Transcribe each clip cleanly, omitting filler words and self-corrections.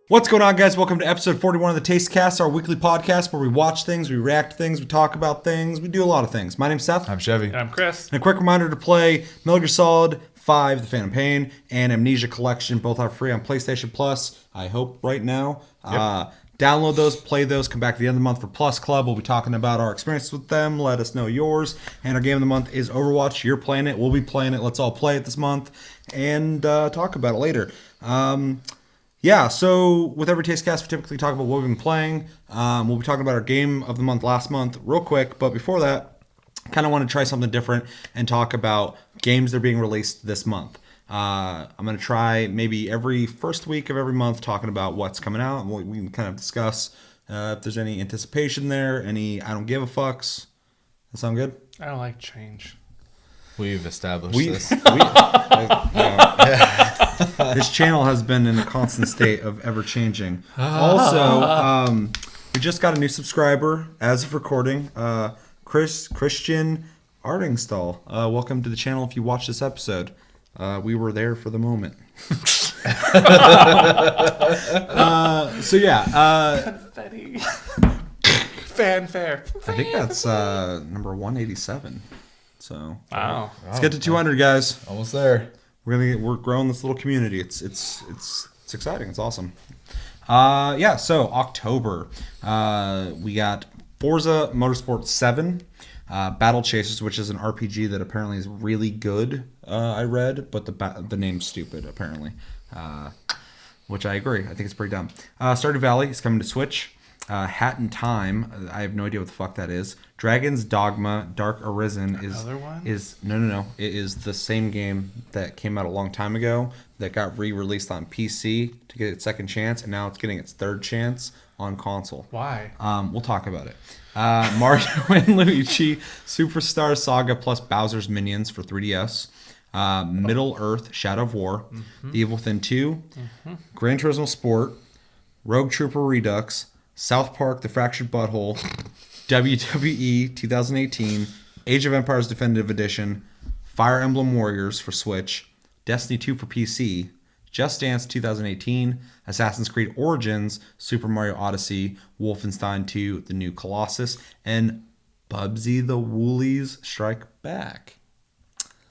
What's going on, guys? Welcome to episode 41 of the Taste Cast, our weekly podcast where we watch things, we react to things, we talk about things, we do a lot of things. My name's Seth. I'm Chevy. And I'm Chris. And a quick reminder to play Metal Gear Solid 5, The Phantom Pain, and Amnesia Collection. Both are free on PlayStation Plus, I hope, right now. Download those, play those, come back at the end of the month for Plus Club. We'll be talking about our experience with them. Let us know yours. And our game of the month is Overwatch. You're playing it. We'll be playing it. Let's all play it this month and talk about it later. Yeah, so with every Taste Cast, we typically talk about what we've been playing. We'll be talking about our game of the month last month real quick. But before that, I kind of want to try something different and talk about games that are being released this month. I'm going to try maybe every first week of every month talking about what's coming out. And we can kind of discuss if there's any anticipation there, any I don't give a fucks. That sound good? I don't like change. We've established this. This channel has been in a constant state of ever changing. Also, we just got a new subscriber as of recording. Christian Artingstall. Welcome to the channel if you watch this episode. We were there for the moment. Confetti. Fanfare. I think that's number 187. So Wow. let's get to 200, guys. Almost there. We're growing this little community. It's exciting. It's awesome. So October, we got Forza Motorsport 7, Battle Chasers, which is an RPG that apparently is really good. I read, but the name's stupid apparently, which I agree. I think it's pretty dumb. Stardew Valley is coming to Switch. Hat in Time, I have no idea what the fuck that is. Dragon's Dogma Dark Arisen is no. It is the same game that came out a long time ago that got re-released on PC to get its second chance, and now it's getting its third chance on console. Why? We'll talk about it. Mario and Luigi Superstar Saga plus Bowser's Minions for 3DS. Middle Earth Shadow of War. The Evil Within 2. Gran Turismo Sport. Rogue Trooper Redux. South Park The Fractured Butthole. WWE 2018. Age of Empires Definitive Edition. Fire Emblem Warriors for Switch. Destiny 2 for PC. Just Dance 2018, Assassin's Creed Origins, Super Mario Odyssey, Wolfenstein 2, The New Colossus, and Bubsy the Woolies Strike Back.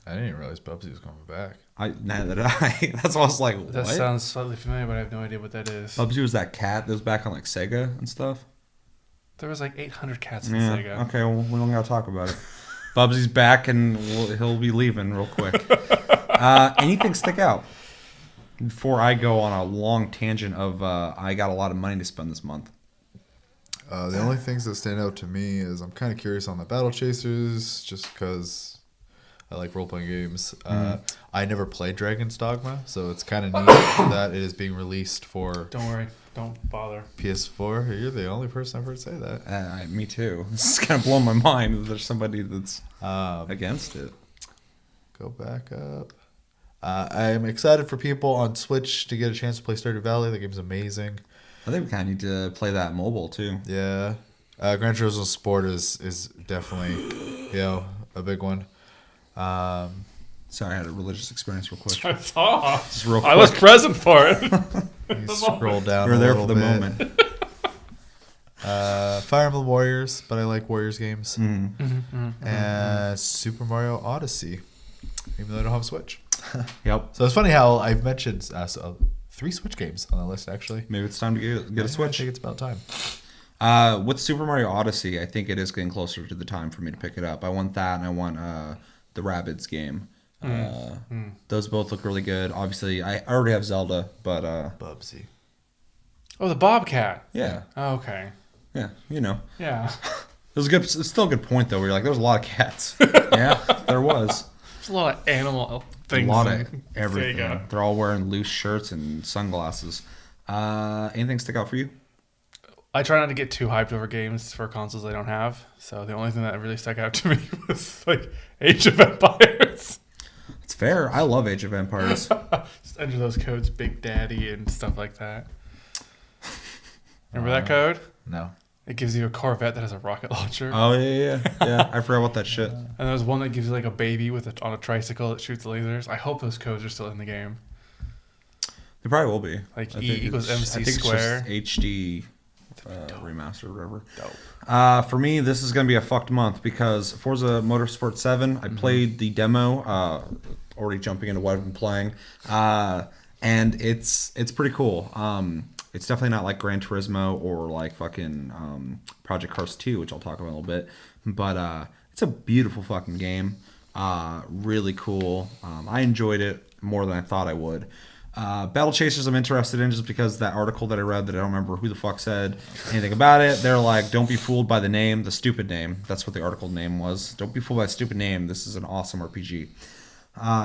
I didn't even realize Bubsy was coming back. That's why I was like, what? That sounds slightly familiar, but I have no idea what that is. Bubsy was that cat that was back on like Sega and stuff. There was like 800 cats in Yeah, Sega. okay, well, we don't gotta talk about it. Bubsy's back and he'll be leaving real quick. Anything stick out? Before I go on a long tangent of I got a lot of money to spend this month. The only things that stand out to me is I'm kind of curious on the Battle Chasers just because I like role-playing games. I never played Dragon's Dogma, so it's kind of neat that it is being released for Don't worry. Don't bother. PS4. You're the only person I've heard say that. Me too. This is kind of blowing my mind that there's somebody that's against it. Go back up. I'm excited for people on Switch to get a chance to play Stardew Valley. The game's amazing. I think we kind of need to play that mobile too. Yeah. Gran Turismo Sport is definitely, a big one. Sorry, I had a religious experience real quick. I saw. Just real quick. I was present for it. You scroll down We're a there little for the bit. moment. Fire Emblem Warriors, but I like Warriors games. And Super Mario Odyssey, even though I don't have a Switch. Yep. So it's funny how I've mentioned 3 Switch games on the list, actually. Maybe it's time to get a I Switch. think it's about time. With Super Mario Odyssey, I think it is getting closer to the time for me to pick it up. I want that, and I want the Rabbids game. Those both look really good. Obviously, I already have Zelda, but Bubsy. Oh, the Bobcat. yeah, Oh, okay. yeah, you know, Yeah. it was good. It's still a good point though. Where you're like, there's a lot of cats. Yeah, there was There's a lot of animal things. a lot of in everything. Sega. They're all wearing loose shirts and sunglasses. Anything stick out for you? I try not to get too hyped over games for consoles I don't have. So the only thing that really stuck out to me was like Age of Empires. It's fair. I love Age of Empires. Just enter those codes, Big Daddy and stuff like that. Remember that code? No. It gives you a Corvette that has a rocket launcher. Oh yeah. I forgot about that shit. And there's one that gives you like a baby on a tricycle that shoots lasers. I hope those codes are still in the game. It probably will be. Like I E think equals it's- MC I think square. It's just HD remastered or whatever. Dope. For me, this is going to be a fucked month because Forza Motorsport 7, I played the demo, already jumping into what I've been playing, and it's pretty cool. It's definitely not like Gran Turismo or like fucking Project Cars 2, which I'll talk about in a little bit, but it's a beautiful fucking game. Really cool. I enjoyed it more than I thought I would. Battle Chasers I'm interested in just because that article that I read that I don't remember who the fuck said anything about it. They're like, don't be fooled by the name, the stupid name. That's what the article name was. Don't be fooled by the stupid name. This is an awesome RPG.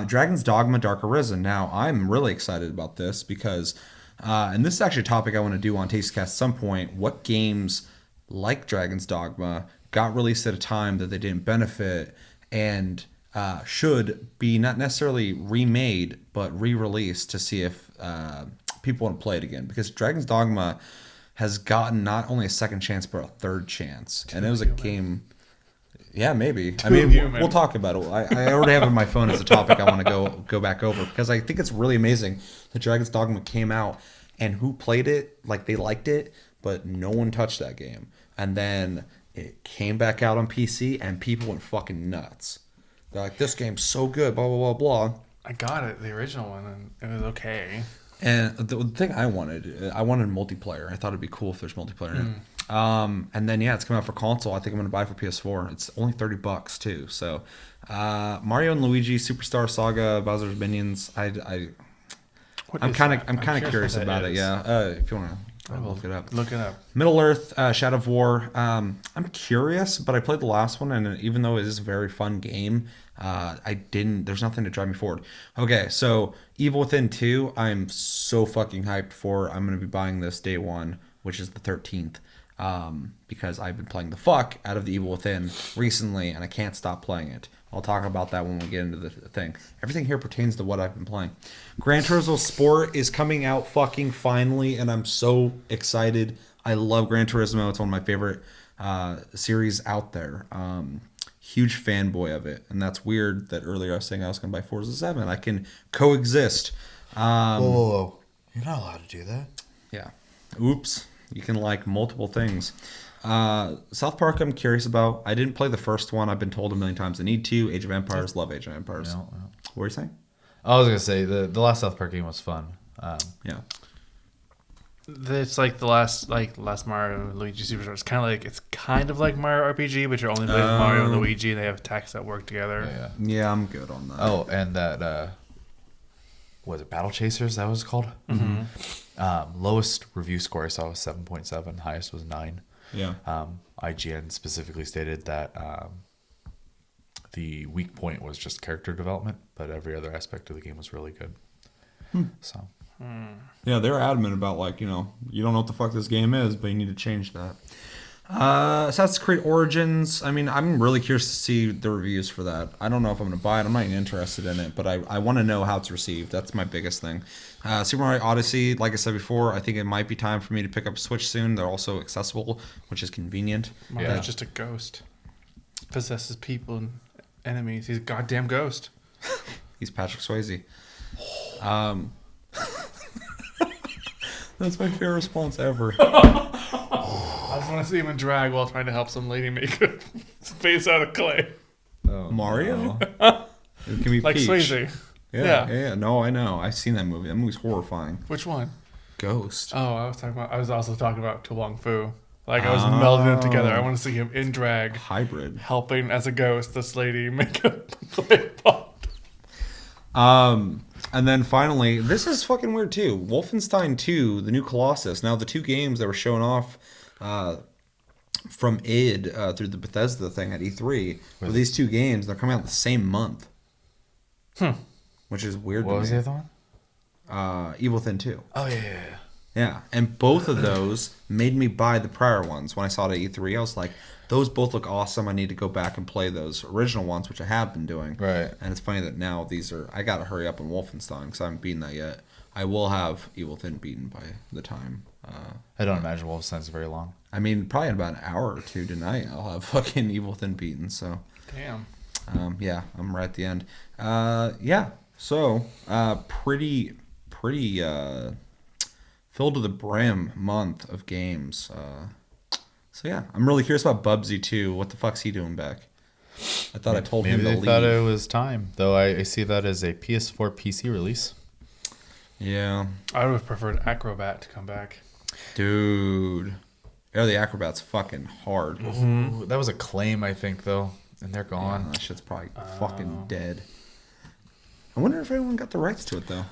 Dragon's Dogma Dark Arisen. Now, I'm really excited about this because, and this is actually a topic I want to do on Tastecast at some point, what games like Dragon's Dogma got released at a time that they didn't benefit and should be not necessarily remade, but re-released to see if people want to play it again. Because Dragon's Dogma has gotten not only a second chance, but a third chance. And it was a game... Yeah, maybe. I mean, we'll talk about it. I already have it on my phone as a topic I want to go back over. Because I think it's really amazing that Dragon's Dogma came out, and who played it, like, they liked it, but no one touched that game. And then it came back out on PC, and people went fucking nuts. They're like, this game's so good, blah, blah, blah, blah. I got it, the original one, and it was okay. And the thing I wanted multiplayer. I thought it'd be cool if there's multiplayer in it. And then, yeah, it's coming out for console. I think I'm going to buy it for PS4. It's only $30 too. So, Mario and Luigi, Superstar Saga, Bowser's Minions. I'm kind of curious about it. Yeah. If you want to. Look it up. Look it up. Middle Earth, Shadow of War. I'm curious, but I played the last one, and even though it is a very fun game, there's nothing to drive me forward. Okay, so Evil Within 2, I'm so fucking hyped for. I'm going to be buying this day one, which is the 13th, because I've been playing the fuck out of the Evil Within recently, and I can't stop playing it. I'll talk about that when we get into the thing. Everything here pertains to what I've been playing. Gran Turismo Sport is coming out fucking finally, and I'm so excited. I love Gran Turismo. It's one of my favorite series out there. Huge fanboy of it. And that's weird that earlier I was saying I was going to buy Forza 7. I can coexist. Whoa. You're not allowed to do that. Yeah. Oops. You can like multiple things. South Park I'm curious about. I didn't play the first one. I've been told a million times I need to. Age of Empires. Love Age of Empires. Yeah. What were you saying? I was going to say, the last South Park game was fun. Yeah. It's like the last Mario and Luigi Superstar. It's kind of like Mario RPG, but you're only playing Mario and Luigi, and they have attacks that work together. Yeah, I'm good on that. Oh, and that was it Battle Chasers? That was called. Mm-hmm. Lowest review score I saw was 7.7. Highest was 9. Yeah. IGN specifically stated that the weak point was just character development, but every other aspect of the game was really good. So. Yeah, they're adamant about you don't know what the fuck this game is, but you need to change that. Assassin's Creed Origins. I mean, I'm really curious to see the reviews for that. I don't know if I'm going to buy it. I'm not even interested in it, but I want to know how it's received. That's my biggest thing. Super Mario Odyssey, like I said before, I think it might be time for me to pick up a Switch soon. They're also accessible, which is convenient. Mario's just a ghost. Possesses people and enemies. He's a goddamn ghost. He's Patrick Swayze. That's my favorite response ever. I just want to see him in drag while trying to help some lady make a face out of clay. Oh, Mario? no. It can be Like Peach. Swayze. Yeah. No, I know. I've seen that movie. That movie's horrifying. Which one? Ghost. Oh, I was also talking about To Wong Fu. I was melding them together. I want to see him in drag, Hybrid. helping as a ghost this lady make a clay pot. And then finally, this is fucking weird too. Wolfenstein 2, the new Colossus. Now, the two games that were shown off from id through the Bethesda thing at E3 were these two games. They're coming out the same month. Which is weird to What me. was the other one? Evil Within 2. Oh, yeah. Yeah, and both of those made me buy the prior ones. When I saw it at E3, I was like, those both look awesome. I need to go back and play those original ones, which I have been doing. Right. And it's funny that now these are... I got to hurry up on Wolfenstein because I haven't beaten that yet. I will have Evil Within beaten by the time. I don't imagine Wolfenstein's very long. I mean, probably in about an hour or two tonight, I'll have fucking Evil Within beaten. So, Damn. yeah, I'm right at the end. Yeah, so pretty pretty filled to the brim month of games. So yeah, I'm really curious about Bubsy too. What the fuck's he doing back? I thought I told him to Maybe leave. they thought it was time, though. I see that as a PS4 PC release. Yeah, I would have preferred Acrobat to come back. dude. Yeah, the Acrobat's fucking hard. Ooh, that was a claim, I think, though, and they're Yeah, gone. that shit's probably fucking dead. I wonder if anyone got the rights to it though.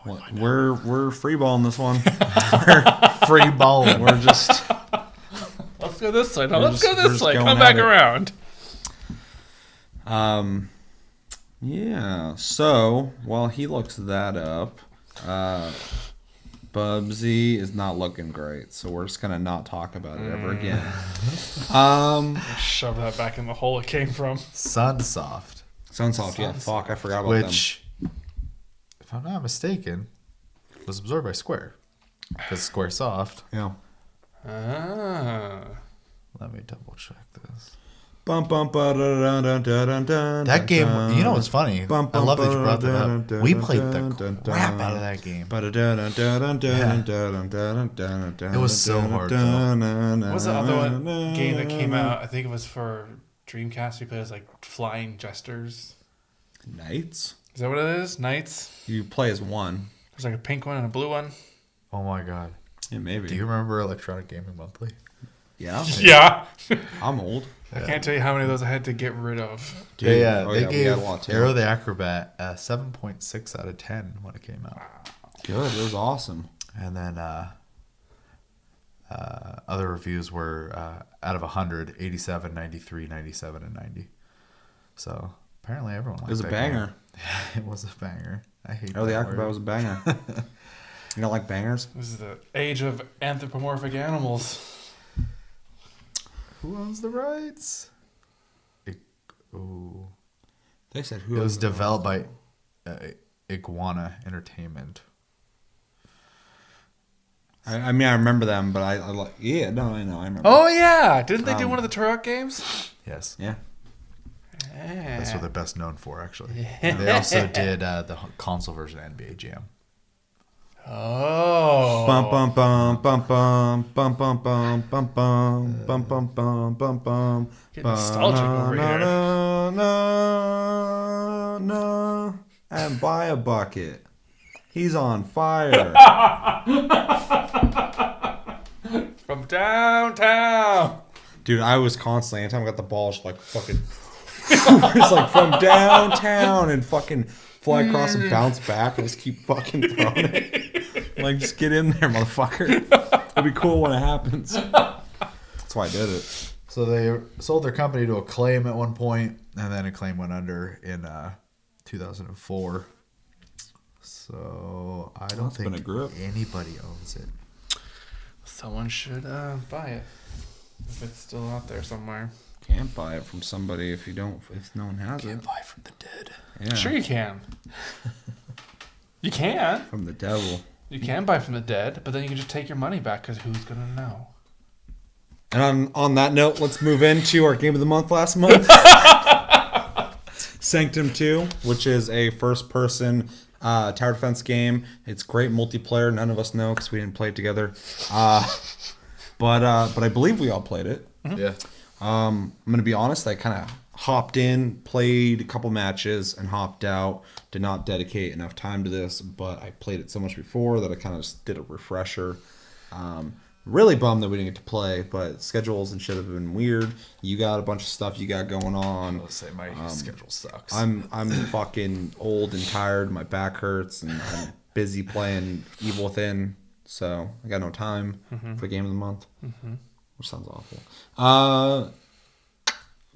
We're freeballing this one. Free balling. We're just Let's go this way. No, We're let's just- go we're this just way. going Come at back it. around. Yeah. So while he looks that up, Bubsy is not looking great. So we're just gonna not talk about it ever again. Shove that back in the hole it came from. Sunsoft, Sunsoft. Yeah. Fuck. I forgot about them. which, if I'm not mistaken, was absorbed by Square. Because Squaresoft. Yeah. Ah. Let me double check this. Bum bum ba da da da da da da. That game, you know what's funny? Bum, I love that you bum, brought that dun, up. dun, We dun, played dun, the dun, crap dun. out of that game. It was so hard, What was the other one game that came out? I think it was for Dreamcast. You played as like flying jesters. Knights? Is that what it is? Knights? You play as one. There's like a pink one and a blue one. Oh my god. Yeah, maybe. Do you remember Electronic Gaming Monthly? Yeah. Yeah. I'm old. I can't tell you how many of those I had to get rid of. Dude. Yeah, Oh, they we gave had a lot too. Arrow the Acrobat a 7.6 out of 10 when it came out. Good. It was awesome. And then other reviews were out of 100, 87, 93, 97, and 90. So apparently everyone liked It was a that banger. game. It was a banger. I hate Oh, the that Acrobat word. was a banger. You don't like bangers? This is the age of anthropomorphic animals. Who owns the rights? Ooh. They said who It was owns the developed by Iguana Entertainment. I mean, I remember them, but I like. Yeah, no, I know. I remember. Oh, yeah. Didn't they do one of the Turok games? Yes. Yeah. Yeah. That's what they're best known for, actually. And they also did the console version of NBA Jam. Oh. Bum bum bum bum bum bum bum bum bum bum bum bum bum bum bum. Getting nostalgic over here. No, no, no, and buy a bucket. He's on fire. From downtown. Dude, I was constantly, anytime I got the ball, just like fucking. It's like from downtown and fucking fly across and bounce back and just keep fucking throwing it. Like, just get in there, motherfucker. It'll be cool when it happens. That's why I did it. So they sold their company to Acclaim at one point, and then Acclaim went under in 2004. So I don't That's been think a grip. anybody owns it. Someone should buy it. If it's still out there somewhere. Can't buy it from somebody if no one has it. Buy from the dead. Yeah, Sure you can. You can. from the devil. You can buy from the dead, but then you can just take your money back because who's going to know? And on that note, let's move into our game of the month last month. Sanctum 2, which is a first-person tower defense game. It's great multiplayer. None of us know because we didn't play it together. But I believe we all played it. Yeah. I'm going to be honest. I kind of hopped in, played a couple matches, and hopped out. Did not dedicate enough time to this, but I played it so much before that I kind of just did a refresher. Really bummed that we didn't get to play, but schedules and shit have been weird. You got a bunch of stuff you got going on. I'll say my schedule sucks. I'm fucking old and tired. My back hurts, and I'm busy playing Evil Within, so I got no time for the game of the month, which sounds awful.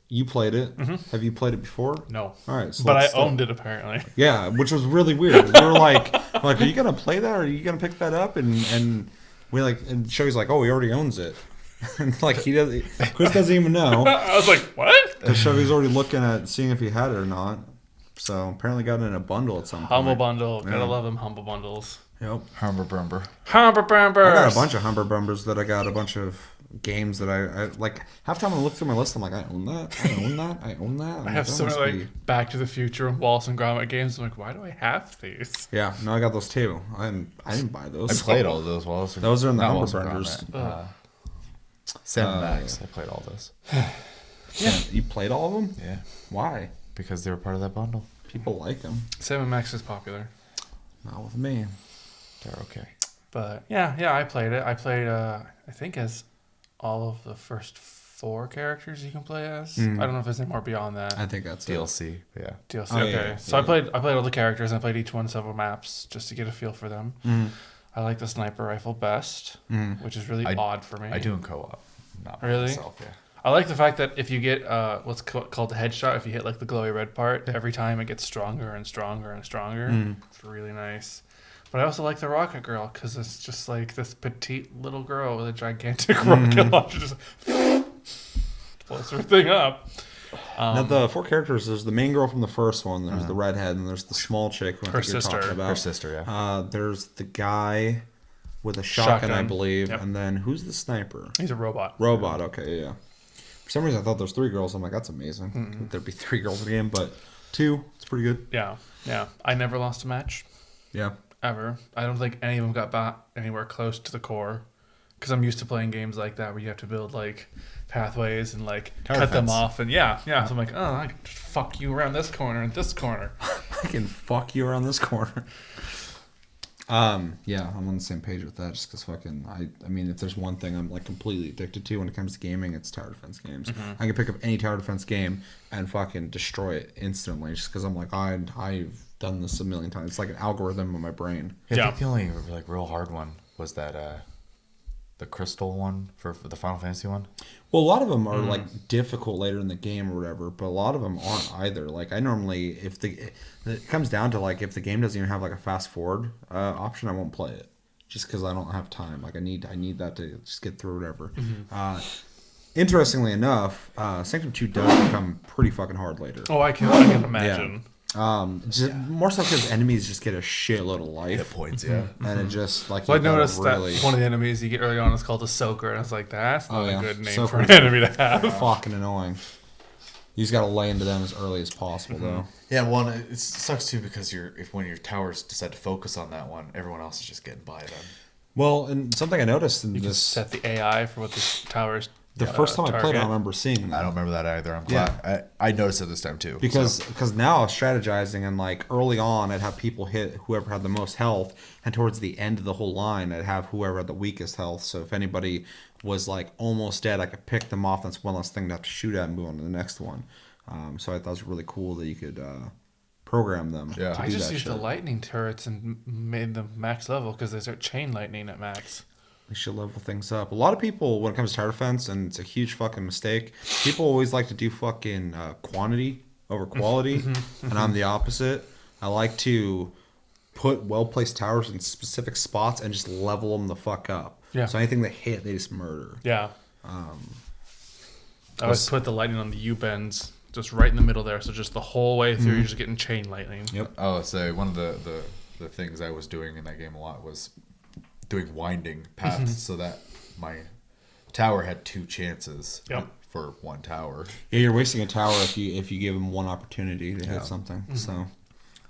You played it. Have you played it before? No. All right, so But I let's start. owned it apparently. Yeah, which was really weird. We were like, are you gonna play that? Or are you gonna pick that up? And we and Shoei's like, oh, he already owns it. And like he doesn't. Chris doesn't even know. I was like, what? Because Shoei's already looking at seeing if he had it or not. So apparently got it in a bundle at some point. Humble bundle. Yeah. Gotta love them humble bundles. Yep. Humber Brumber. Humber I got Bumbers. a bunch of Humber Bumbers that I got a bunch of games that I like. Half the time I look through my list, I'm like, I own that. I own that. I own that. I have so many like Back to the Future, Wallace and Gromit games. I'm like, why do I have these? Yeah, no, I got those too. I didn't buy those. I played all of those. Wallace. Those are in the not Humble Wallace and Bundles. Gromit. Sam and Max. I played all those. Yeah, you played all of them. Yeah, Why? because they were part of that bundle. People like them. Sam & Max is popular. Not with me. They're okay. But yeah, I played it. I played, I think, as all of the first 4 characters you can play as. I don't know if there's any more beyond that. I think that's it. DLC. Yeah. DLC. Oh, Okay, yeah, so yeah. I played all the characters and I played each one several maps just to get a feel for them. I like the sniper rifle best, which is really odd for me. I do in co-op. Not by Really? myself. Yeah. I like the fact that if you get what's called the headshot, if you hit like the glowy red part, every time it gets stronger and stronger and stronger. It's really nice. But I also like the rocket girl because it's just like this petite little girl with a gigantic rocket launcher just blows her thing up. Now the 4 characters. There's the main girl from the first one. There's the redhead, and there's the small chick. Who I Her think you're sister. talking about. Her sister. Yeah. There's the guy with a shotgun, I Shotgun. believe, Yep. and then who's the sniper? He's a robot. Robot. Okay, yeah. For some reason, I thought there's 3 girls. I'm like, that's amazing. There'd be 3 girls in the game, but 2, it's pretty good. Yeah. I never lost a match Yeah. ever. I don't think any of them got back anywhere close to the core because I'm used to playing games like that where you have to build like pathways and like Tower cut them defense. off and yeah. So I'm like, oh, I can just fuck you around this corner and this corner. I can fuck you around this corner. Yeah, I'm on the same page with that. Just because fucking, I mean, if there's one thing I'm like completely addicted to when it comes to gaming, it's tower defense games. I can pick up any tower defense game and fucking destroy it instantly, just because I'm like, I've done this a million times. It's like an algorithm in my brain. I Yeah. think the only like real hard one was that the crystal one for the Final Fantasy one. Well, a lot of them are like difficult later in the game or whatever, but a lot of them aren't either. Like I normally, it comes down to like if the game doesn't even have like a fast forward option, I won't play it just because I don't have time. Like I need that to just get through whatever. Interestingly enough, Sanctum 2 does become pretty fucking hard later. Oh, I can imagine. Just more so because enemies just get a shitload of life. Hit points. Yeah. And it just like Well, I you gotta noticed really that one of the enemies you get early on is called a soaker, and I was like, that's not yeah. a good name Soaker. for an enemy to have. fucking annoying. You just gotta lay into them as early as possible, though. Yeah, one it sucks too because when your towers decide to focus on that one, everyone else is just getting by them. Well, and something I noticed in You can this, set the AI for what the towers. the first time I played, target. I don't remember seeing I that. don't remember that either. I'm glad I noticed it this time too. Because so. now I was strategizing, and like early on, I'd have people hit whoever had the most health, and towards the end of the whole line, I'd have whoever had the weakest health. So if anybody was like almost dead, I could pick them off. That's one less thing to have to shoot at and move on to the next one. So I thought it was really cool that you could program them. Yeah. to I do just that used shit. the lightning turrets and made them max level because they start chain lightning at max. We should level things up. A lot of people, when it comes to tower defense, and it's a huge fucking mistake, people always like to do fucking quantity over quality, and I'm the opposite. I like to put well-placed towers in specific spots and just level them the fuck up. Yeah. So anything they hit, they just murder. Yeah. I always put the lightning on the U-bends just right in the middle there, so just the whole way through you're just getting chain lightning. Yep. Oh, so one of the things I was doing in that game a lot was doing winding paths so that my tower had 2 chances Yep. for one tower. Yeah, you're wasting a tower if you give them one opportunity to hit something. So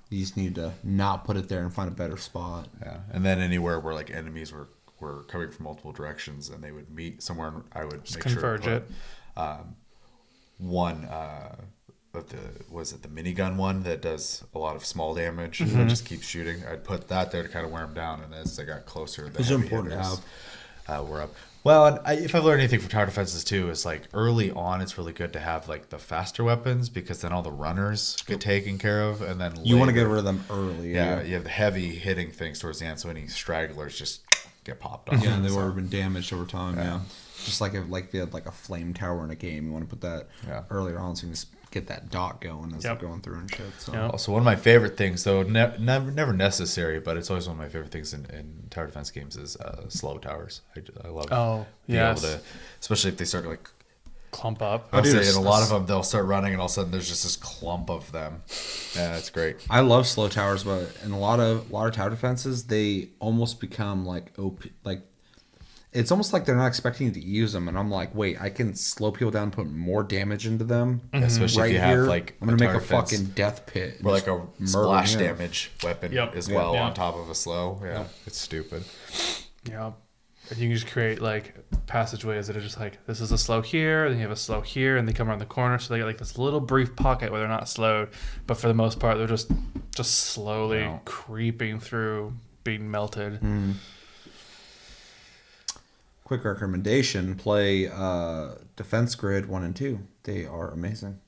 you just need to not put it there and find a better spot. Yeah, and then anywhere where like enemies were coming from multiple directions and they would meet somewhere, I would Just make converge sure to it. put, one of the minigun one that does a lot of small damage that just keeps shooting. I'd put that there to kind of wear them down, and as they got closer, the Those are heavy important to hitters, were up. Well, and if I've learned anything from tower defenses too, is like early on, it's really good to have like the faster weapons because then all the runners get taken care of, and then You want to later- get rid of them early. yeah, you have the heavy hitting things towards the end, so any stragglers just get popped off. Yeah, they've So, already been damaged over time. Yeah, just like if they had like a flame tower in a game, you want to put that earlier on, so you can just get that dot going as they're going through and shit. So Yep. Also, one of my favorite things, though, never necessary, but it's always one of my favorite things in tower defense games is slow towers. I love being able to, especially if they start like Clump up. I would dude, say in a lot of them, they'll start running, and all of a sudden there's just this clump of them. Yeah, that's great. I love slow towers, but in a lot of tower defenses, they almost become like OP. Like it's almost like they're not expecting you to use them, and I'm like, wait, I can slow people down and put more damage into them. Especially Right if you have here, like I'm gonna make a tower defense fucking death pit. and or like just a murder splash him. damage weapon Yep. as well Yeah. on top of a slow. Yeah, it's stupid. Yeah. And you can just create like passageways that are just like, this is a slow here, then you have a slow here, and they come around the corner, so they get like this little brief pocket where they're not slowed, but for the most part they're just slowly Yeah. creeping through, being melted. Quick recommendation: play Defense Grid 1 and 2. They are amazing.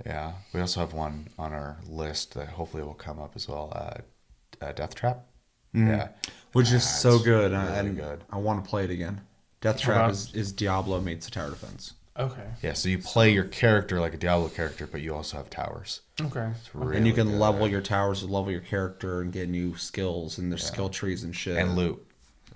Yeah, we also have one on our list that hopefully will come up as well. Death Trap. Yeah, Which is so it's good. really good. I want to play it again. Death What Trap about- is Diablo meets Tower Defense. Okay. Yeah, so you play your character like a Diablo character, but you also have towers. Okay. It's really And you can good. level your towers, level your character, and get new skills and there's skill trees and shit. and loot.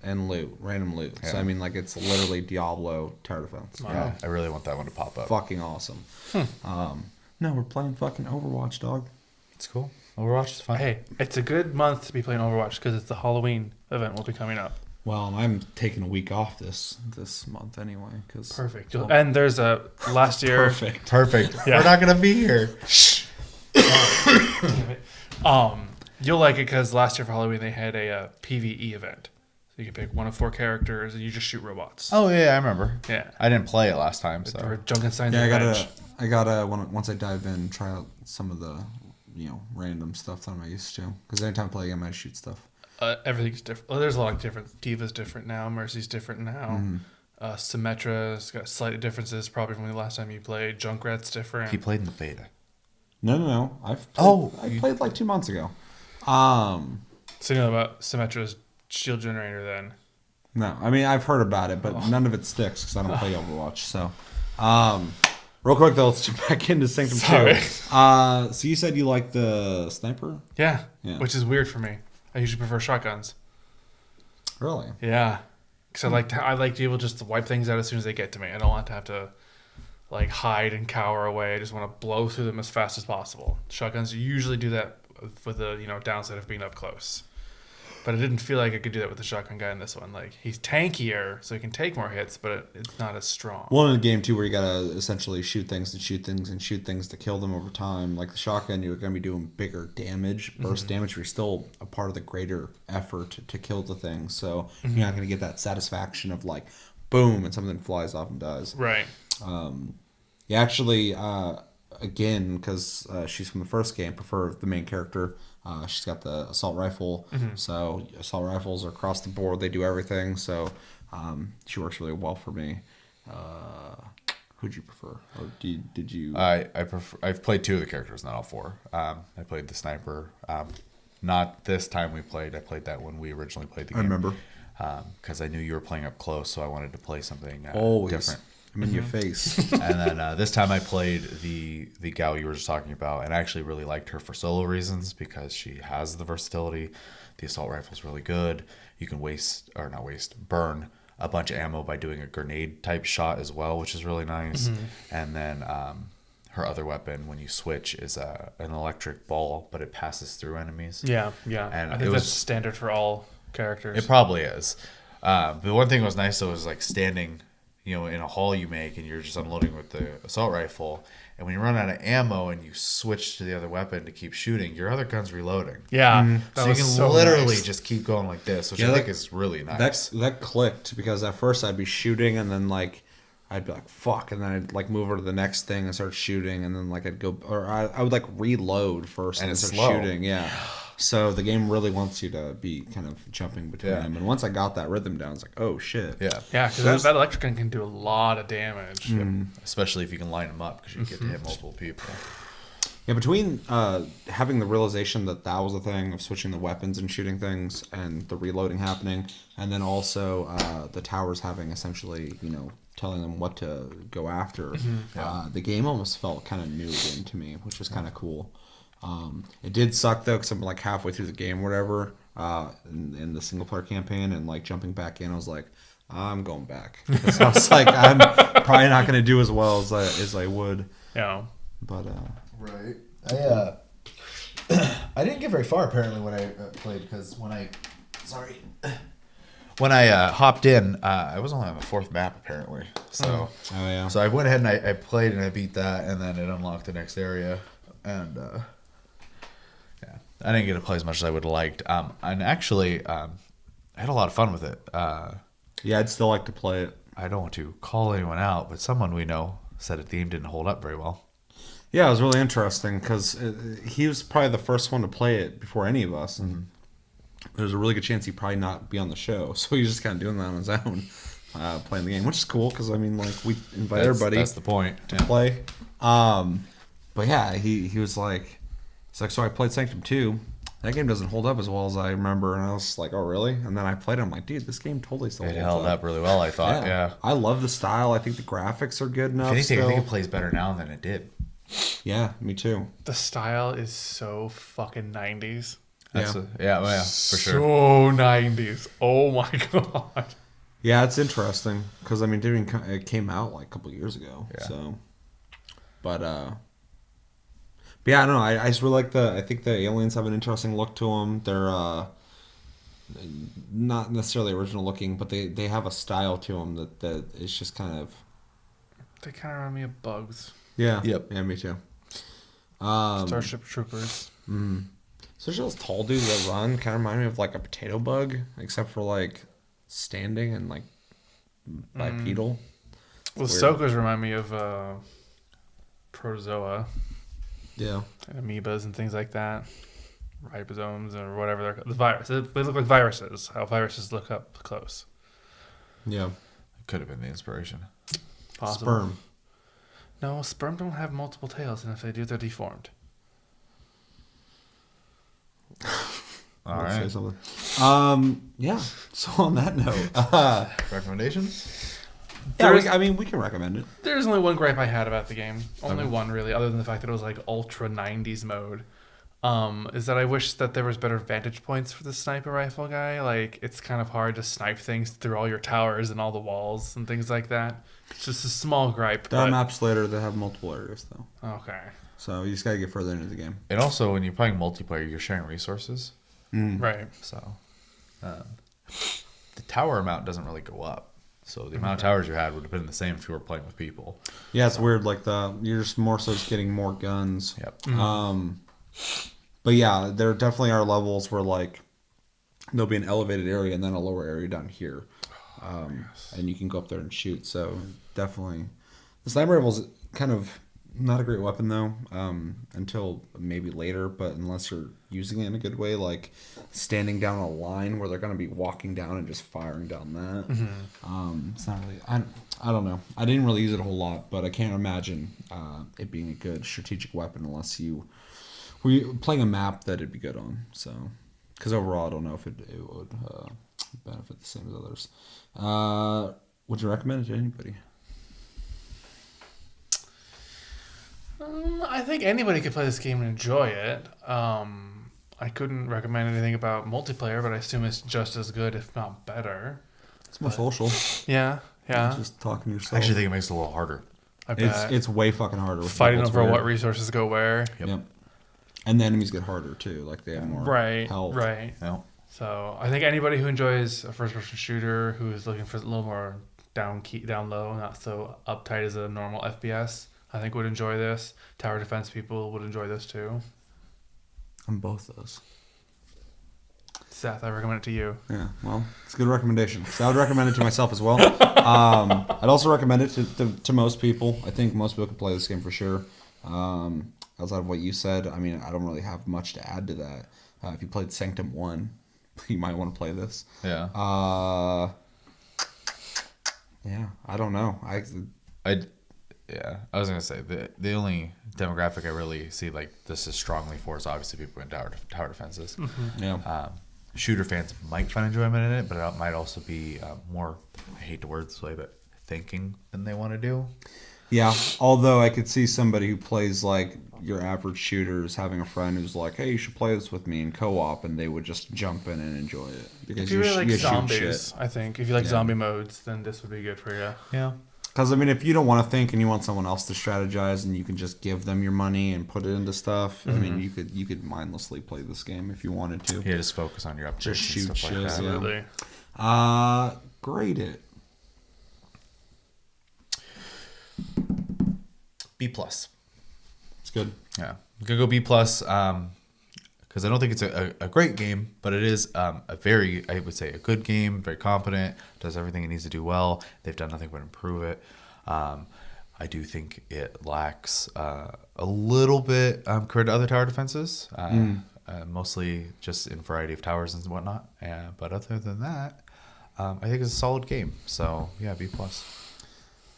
And loot, random loot. So Yeah. I mean, like it's literally Diablo Tower Defense. Wow. Yeah, I really want that one to pop up. Fucking awesome. No, we're playing fucking Overwatch, dog. It's cool. Overwatch is fun. Hey, it's a good month to be playing Overwatch because it's the Halloween event will be coming up. Well, I'm taking a week off this month anyway. Cause, Perfect. And there's a last year. Perfect. Perfect. Yeah. We're not gonna be here. Damn it. You'll like it because last year for Halloween they had a PvE event. So you can pick one of 4 characters and you just shoot robots. Oh yeah, I remember. Yeah. I didn't play it last time, Or so Junkenstein's Yeah, Revenge. I gotta once I dive in, try out some of the random stuff that I'm not used to. Because anytime I play, I might shoot stuff. Everything's different. Well, there's a lot of different. Diva's different now. Mercy's different now. Symmetra's got slight differences probably from the last time you played. Junkrat's different. he played in the beta. No. I you- played like 2 months ago. So you know about Symmetra's shield generator then. No, I mean I've heard about it, but none of it sticks because I don't play Overwatch. So, real quick though, let's jump back into Sanctum 2. So you said you like the sniper? Yeah. Yeah. Which is weird for me. I usually prefer shotguns. Really? Yeah. Because I like to be able just to wipe things out as soon as they get to me. I don't want to have to like hide and cower away. I just want to blow through them as fast as possible. Shotguns usually do that with the downside of being up close. But it didn't feel like I could do that with the shotgun guy in this one. Like he's tankier, so he can take more hits, but it's not as strong. One in the game too, where you gotta essentially shoot things and shoot things and shoot things to kill them over time. Like the shotgun, you're gonna be doing bigger damage, burst damage. But you're still a part of the greater effort to kill the thing. So you're not gonna get that satisfaction of like, boom, and something flies off and dies. Right. You actually, again, because she's from the first game, prefer the main character. She's got the assault rifle, so assault rifles are across the board. They do everything, so she works really well for me. Who'd you prefer? Or did you? I've played 2 of the characters, not all 4. I played the sniper. Not this time we played. I played that when we originally played the game. I remember. Because I knew you were playing up close, so I wanted to play something Always. different. I'm in your face. And then this time I played the gal you were just talking about, and I actually really liked her for solo reasons because she has the versatility. The assault rifle's really good. You can burn a bunch of ammo by doing a grenade type shot as well, which is really nice. And then her other weapon, when you switch, is an electric ball, but it passes through enemies. Yeah. And I it think that's was- standard for all characters. It probably is. But the one thing that was nice though was like standing, in a hall you make, and you're just unloading with the assault rifle. And when you run out of ammo and you switch to the other weapon to keep shooting, your other gun's reloading. Yeah. That So you was can so literally nice. just keep going like this, which Yeah, I think that- is really nice. That clicked because at first I'd be shooting and then like I'd be like fuck, and then I'd like move over to the next thing and start shooting, and then like I'd go, or I would like reload first and And then it's start slow. shooting. Yeah. So the game really wants you to be kind of jumping between Yeah. them, and once I got that rhythm down, it's like, oh shit. Yeah. Yeah, because that electric gun can do a lot of damage. Especially if you can line them up, because you get to hit multiple people. Yeah, between having the realization that was a thing of switching the weapons and shooting things, and the reloading happening, and then also the towers having essentially, telling them what to go after, the game almost felt kind of new again to me, which was kind of cool. It did suck though, because I'm like halfway through the game, or whatever, in the single player campaign, and like jumping back in, I was like, I'm going back. Because I was like, I'm probably not going to do as well as I would. Yeah. But Right. I didn't get very far apparently when I played, because when when I hopped in, I was only on the 4th map apparently. So, Oh yeah. so I went ahead and I played and I beat that, and then it unlocked the next area, and yeah, I didn't get to play as much as I would have liked. And actually, I had a lot of fun with it. Yeah, I'd still like to play it. I don't want to call anyone out, but someone we know said the theme didn't hold up very well. Yeah, it was really interesting because he was probably the first one to play it before any of us, and there's a really good chance he'd probably not be on the show. So he's just kind of doing that on his own, playing the game, which is cool because I mean, like we invite everybody That's the point. to play. But yeah, he was like, so I played Sanctum 2. That game doesn't hold up as well as I remember, and I was like, oh really? And then I played it. I'm like, dude, this game totally still It holds held up really well, I thought. Yeah. I love the style. I think the graphics are good enough. If anything, I still. think it plays better now than it did. Yeah, me too. The style is so fucking 90s. That's Yeah. yeah, for sure. So 90s. Oh my god. Yeah, it's interesting because I mean, it came out like a couple years ago. Yeah. So, but yeah, I don't know. I just really like I think the aliens have an interesting look to them. They're not necessarily original looking, but they have a style to them that is just kind of. They kind of remind me of Bugs. Yeah. Yep. Yeah, me too. Starship Troopers. Especially those tall dudes that run kind of remind me of like a potato bug, except for like standing and like bipedal. Well, weird. Sokas remind me of protozoa Yeah. and amoebas and things like that. Ribosomes or whatever they're called. The virus. They look like viruses. How viruses look up close. Yeah. It could have been the inspiration. Possible. Sperm. No, sperm don't have multiple tails, and if they do, they're deformed. All Let's say right. something. Yeah. So on that note, Recommendations? yeah, we can recommend it. There's only one gripe I had about the game. Only one, really, other than the fact that it was like ultra 90s mode. Is that I wish that there was better vantage points for the sniper rifle guy. Like, it's kind of hard to snipe things through all your towers and all the walls and things like that. It's just a small gripe. There are But, maps later that have multiple areas, though. okay. So you just gotta get further into the game. And also, when you're playing multiplayer, you're sharing resources. Right. So, the tower amount doesn't really go up. So the amount of towers you had would have been the same if you were playing with people. Yeah, it's weird. Like you're just more so just getting more guns. Yep. But yeah, there definitely are levels where like there'll be an elevated area and then a lower area down here, and you can go up there and shoot. So definitely, the sniper rifle's kind of not a great weapon though, until maybe later. But unless you're using it in a good way, like standing down a line where they're going to be walking down and just firing down that, it's not really. I don't know. I didn't really use it a whole lot, but I can't imagine it being a good strategic weapon unless you were playing a map that it'd be good on. So, because overall, I don't know if it would benefit the same as others. Would you recommend it to anybody? I think anybody could play this game and enjoy it. I couldn't recommend anything about multiplayer, but I assume it's just as good, if not better. It's more social. Yeah, yeah. Just talking to yourself. I actually think it makes it a little harder. I bet. It's way fucking harder. With Fighting over multiplayer. what resources go where. Yep. And the enemies get harder too. Like they have more Right, health. right. No. So I think anybody who enjoys a first-person shooter, who is looking for a little more down low, not so uptight as a normal FPS, I think would enjoy this. Tower defense people would enjoy this too. On both those. Seth, I recommend it to you. Yeah, well, it's a good recommendation. So I would recommend it to myself as well. I'd also recommend it to most people. I think most people could play this game for sure. Outside of what you said, I mean, I don't really have much to add to that. If you played Sanctum 1, you might want to play this. Yeah. Yeah, I don't know. I was gonna say the only demographic I really see like this is strongly for is obviously people in tower defenses. Yeah. Shooter fans might find enjoyment in it, but it might also be more, I hate the word this way, but thinking than they want to do. Yeah, although I could see somebody who plays like your average shooters having a friend who's like, hey, you should play this with me in co-op, and they would just jump in and enjoy it. Because If you really like shoot shit. zombies, I think, if you like zombie modes, then this would be good for you. Yeah. Because, I mean, if you don't want to think and you want someone else to strategize and you can just give them your money and put it into stuff, I mean, you could mindlessly play this game if you wanted to. Yeah, just focus on your upgrades Just shoot and stuff like shit, that. yeah. Absolutely. Grade it. B plus. It's good. Yeah, I'm gonna go B plus. Because I don't think it's a great game, but it is a very, I would say, a good game. Very competent. Does everything it needs to do well. They've done nothing but improve it. I do think it lacks a little bit compared to other tower defenses. Mostly just in variety of towers and whatnot. But other than that, I think it's a solid game. So yeah, B plus.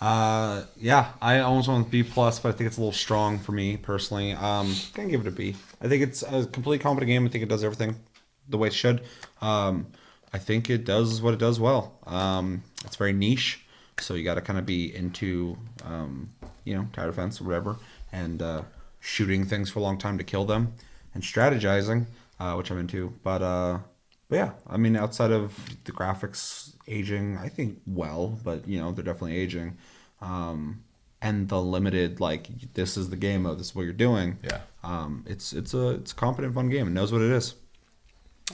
Yeah, I almost went with B plus, but I think it's a little strong for me personally. Gonna give it a B. I think it's a completely competent game. I think it does everything the way it should. I think it does what it does well. It's very niche, so you got to kind of be into, tower defense or whatever, and shooting things for a long time to kill them, and strategizing, which I'm into. But yeah, I mean, outside of the graphics aging, I think well, but they're definitely aging. And the limited, like, this is the game mode, this is what you're doing. Yeah. It's a competent, fun game. It knows what it is.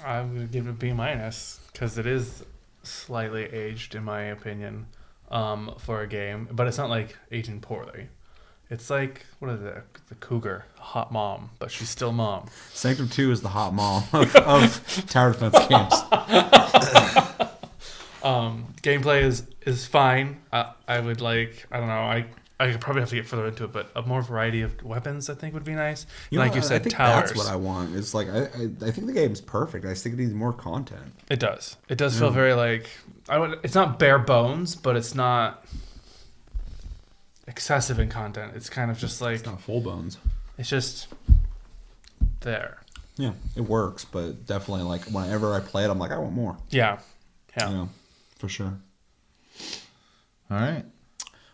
I'm gonna give it a B minus because it is slightly aged in my opinion, for a game, but it's not like aging poorly. It's like, what is it? The cougar, hot mom, but she's still mom. Sanctum 2 is the hot mom of tower defense games. Gameplay is fine. I would like, I don't know, I could probably have to get further into it, but a more variety of weapons I think would be nice. Like you said, I think towers. that's what I want. It's like I think the game's perfect. I just think it needs more content. It does. It does feel very like it's not bare bones, but it's not excessive in content. It's kind of just like It's not full bones. it's just there. Yeah, it works, but definitely like whenever I play it, I'm like, I want more. Yeah. For sure. All right.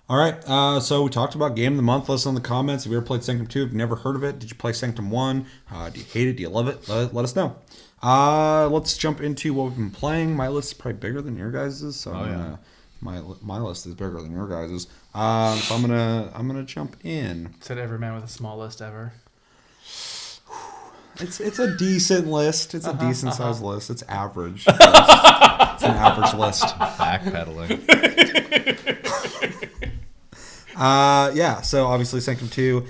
All right, so we talked about Game of the Month. Let us know in the comments. Have you ever played Sanctum 2? Have you never heard of it? Did you play Sanctum 1? Do you hate it? Do you love it? Let us know. Let's jump into what we've been playing. My list is probably bigger than your guys's, so my list is bigger than your guys's. So I'm gonna jump in. Said every man with a small list ever. It's a decent list. It's a decent sized list. It's average. It's an average list. Backpedaling. So obviously Sanctum 2,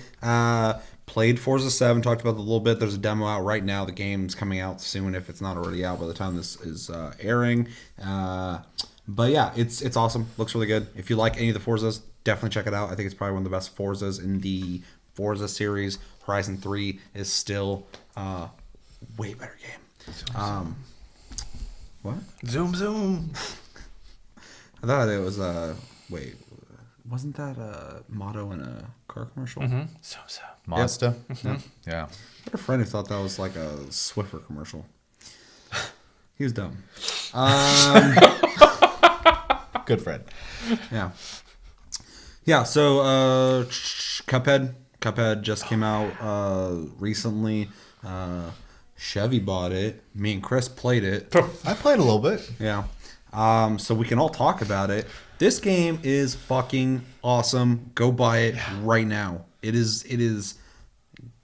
played Forza 7, talked about it a little bit. There's a demo out right now. The game's coming out soon if it's not already out by the time this is airing. But yeah, it's awesome. Looks really good. If you like any of the Forzas, definitely check it out. I think it's probably one of the best Forzas in the Forza series. Horizon 3 is still way better game. What? Zoom zoom. I thought it was wait, wasn't that a motto in a car commercial? Zoom zoom. Mazda. Yeah. I had a friend who thought that was like a Swiffer commercial. He was dumb. Good friend. Yeah. Yeah, so Cuphead just came out recently. Chevy bought it. Me and Chris played it. I played a little bit. Yeah. So we can all talk about it. This game is fucking awesome. Go buy it right now. It is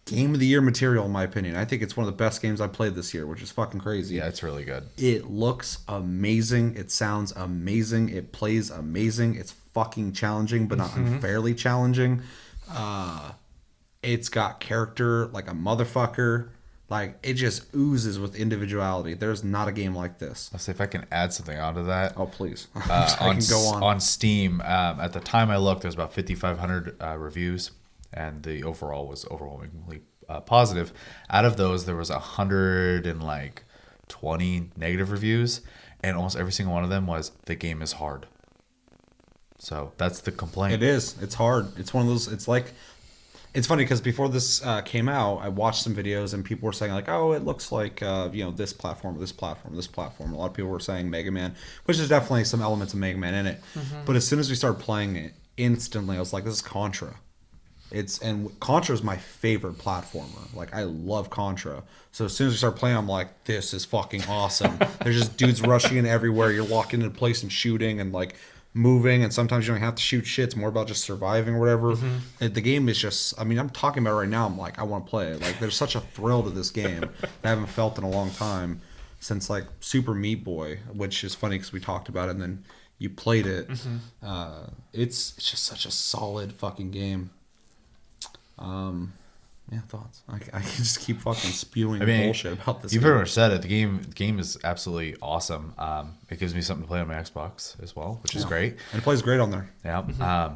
game of the year material in my opinion. I think it's one of the best games I played this year, which is fucking crazy. Yeah, it's really good. It looks amazing. It sounds amazing. It plays amazing. It's fucking challenging, but not unfairly challenging. It's got character like a motherfucker. Like, it just oozes with individuality. There's not a game like this. Let's see if I can add something onto that. Oh, please. I can go on. On Steam, at the time I looked, there's about 5,500 reviews, and the overall was overwhelmingly positive. Out of those, there was 120 negative reviews, and almost every single one of them was, the game is hard. So that's the complaint. It is. It's hard. It's one of those, it's like... It's funny because before this came out, I watched some videos and people were saying like, "Oh, it looks like this platform, this platform, this platform." A lot of people were saying Mega Man, which is definitely some elements of Mega Man in it. But as soon as we started playing it, instantly I was like, "This is Contra." Contra is my favorite platformer. Like, I love Contra. So as soon as we start playing, I'm like, "This is fucking awesome." There's just dudes rushing in everywhere. You're walking into place and shooting and like moving, and sometimes you don't have to shoot shit. It's more about just surviving or whatever. The game is just, I mean, I'm talking about it right now. I'm like, I want to play it. Like, there's such a thrill to this game that I haven't felt in a long time. since like Super Meat Boy, which is funny because we talked about it and then you played it. It's just such a solid fucking game. Yeah, thoughts. I can just keep fucking spewing bullshit about this. You game. pretty much said it. The game is absolutely awesome. It gives me something to play on my Xbox as well, which is great. And it plays great on there. Yeah.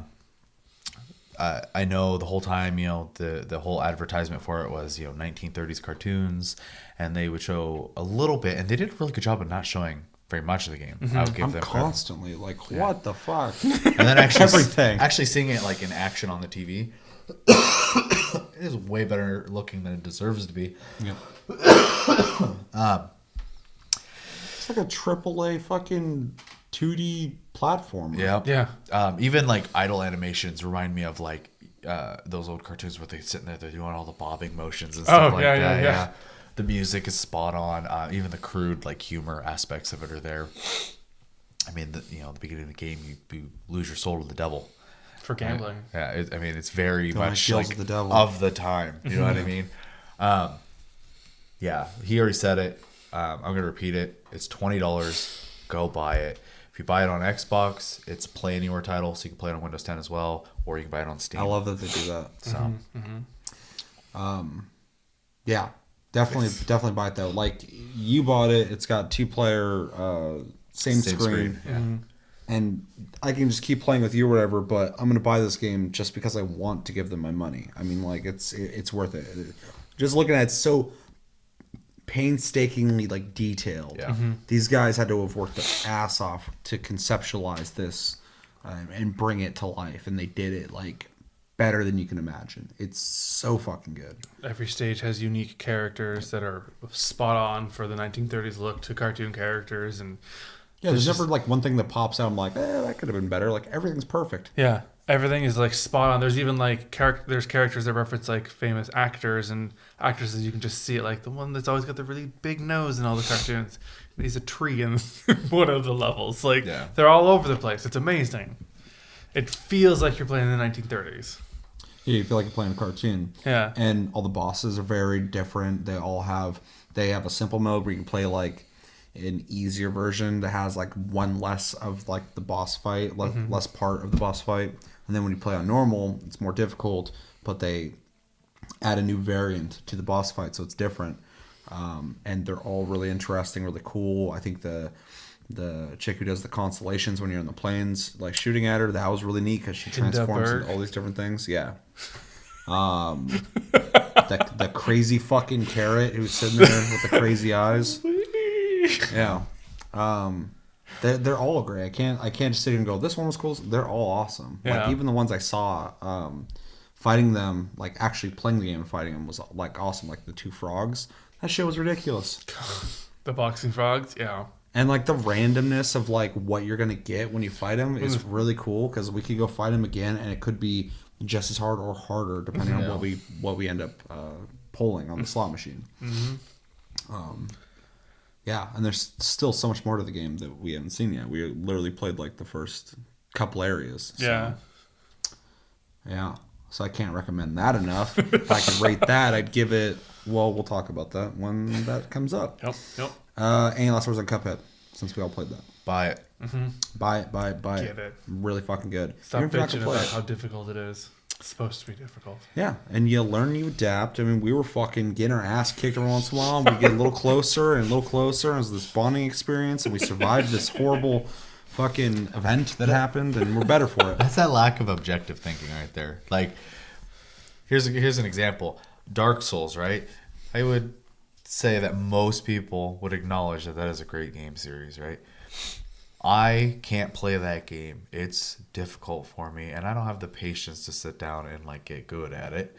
I know the whole time, the whole advertisement for it was, 1930s cartoons, and they would show a little bit, and they did a really good job of not showing very much of the game. I would give I'm them constantly like, what the fuck? credit. And then actually Everything. actually seeing it like in action on the TV, it is way better looking than it deserves to be. Yep. It's like a AAA fucking 2D platformer. Yeah. Yeah. Even like idle animations remind me of like those old cartoons where they sit there, they're doing all the bobbing motions and stuff like that. Yeah. The music is spot on. Even the crude like humor aspects of it are there. I mean, the beginning of the game, you lose your soul to the devil. For gambling. Yeah, it's very Going much like like the devil. of the time. You know what I mean? Yeah, he already said it. I'm gonna repeat it. It's $20. Go buy it. If you buy it on Xbox, it's Play Anywhere title, so you can play it on Windows 10 as well, or you can buy it on Steam. I love that they do that. So Yeah, definitely buy it though. Like you bought it. It's got 2-player, same screen. Yeah. And I can just keep playing with you or whatever, but I'm gonna buy this game just because I want to give them my money. I mean, like it's worth it. Just looking at it, so painstakingly like detailed. Yeah. These guys had to have worked their ass off to conceptualize this and bring it to life, and they did it like better than you can imagine. It's so fucking good. Every stage has unique characters that are spot on for the 1930s look to cartoon characters, and Yeah, there's never like one thing that pops out. I'm like, that could have been better. Like everything's perfect. yeah, everything is like spot on. There's even like there's characters that reference like famous actors and actresses. You can just see it, like the one that's always got the really big nose in all the cartoons. He's a tree in one of the levels. Like they're all over the place. It's amazing. It feels like you're playing in the 1930s. Yeah, you feel like you're playing a cartoon. Yeah. And all the bosses are very different. They have a simple mode where you can play like an easier version that has like one less of like the boss fight, less part of the boss fight. And then when you play on normal, it's more difficult, but they add a new variant to the boss fight, so it's different. And they're all really interesting, really cool. I think the chick who does the constellations when you're in the planes, like shooting at her, that was really neat because she transforms into all these different things. Yeah. The crazy fucking carrot who's sitting there with the crazy eyes. Yeah. They're all great. I can't just sit here and go, this one was cool. They're all awesome. Yeah. Like even the ones I saw, fighting them, like actually playing the game and fighting them was like awesome. Like the 2 frogs. That shit was ridiculous. The boxing frogs, yeah. And like the randomness of like what you're gonna get when you fight him is really cool because we could go fight him again and it could be just as hard or harder depending on what we end up pulling on the slot machine. Yeah, and there's still so much more to the game that we haven't seen yet. We literally played like the first couple areas. So, yeah. So I can't recommend that enough. If I could rate that, I'd give it. Well, we'll talk about that when that comes up. Yep. Any last words on Cuphead? Since we all played that. buy it. Buy it. Get it. Really fucking good. Stop Even if you're not bitching gonna play about it. how difficult it is. It's supposed to be difficult. Yeah, and you learn, you adapt. I mean, we were fucking getting our ass kicked every once in a while. We get a little closer and a little closer. It was this bonding experience, and we survived this horrible fucking event that happened, and we're better for it. That's that lack of objective thinking right there. Like, here's an example. Dark Souls, right? I would say that most people would acknowledge that is a great game series, right? I can't play that game. It's difficult for me, and I don't have the patience to sit down and like get good at it.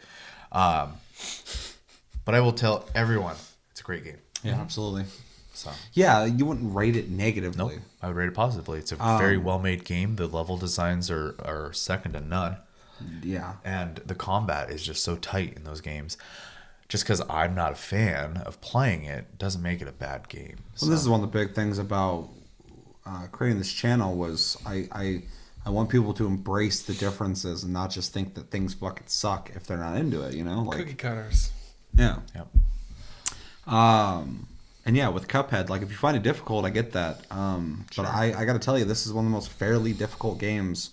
But I will tell everyone it's a great game. Yeah, absolutely. So Yeah, you wouldn't rate it negatively. nope, I would rate it positively. It's a very well made game. The level designs are second to none. Yeah. And the combat is just so tight in those games. Just because I'm not a fan of playing it doesn't make it a bad game. Well, this is one of the big things about creating this channel was I want people to embrace the differences and not just think that things fucking suck if they're not into it, you know? Like, Cookie cutters. yeah. Yep. And yeah, with Cuphead, like if you find it difficult, I get that. But I got to tell you, this is one of the most fairly difficult games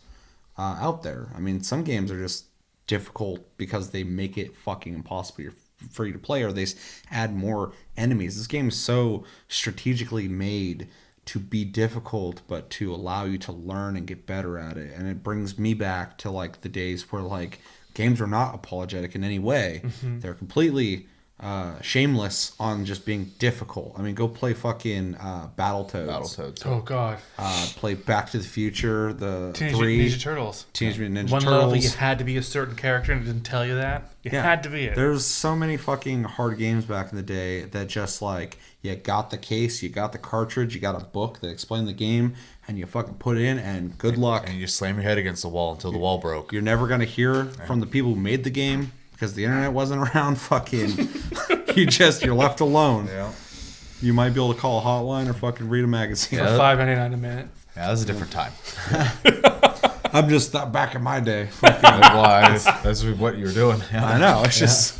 out there. I mean, some games are just difficult because they make it fucking impossible for you to play, or they add more enemies. This game is so strategically made to be difficult, but to allow you to learn and get better at it. And it brings me back to like the days where like games are not apologetic in any way. They're completely shameless on just being difficult. I mean, go play fucking Battletoads. Battletoads. Oh God. Play Back to the Future, the Teenage three Mutant Ninja Turtles. Teenage Mutant Ninja One Turtles. level you had to be a certain character and it didn't tell you that. You had to be it. There's so many fucking hard games back in the day that just like you got the case, you got the cartridge, you got a book that explained the game, and you fucking put it in, and good luck. And you slam your head against the wall until the wall broke. You're never gonna hear from the people who made the game because the internet wasn't around. Fucking, you're left alone. Yeah. You might be able to call a hotline or fucking read a magazine. For $5.99 a minute. Yeah, that was a different time. I'm just back in my day. Fucking, Why? That's what you were doing. Yeah. I know. It's just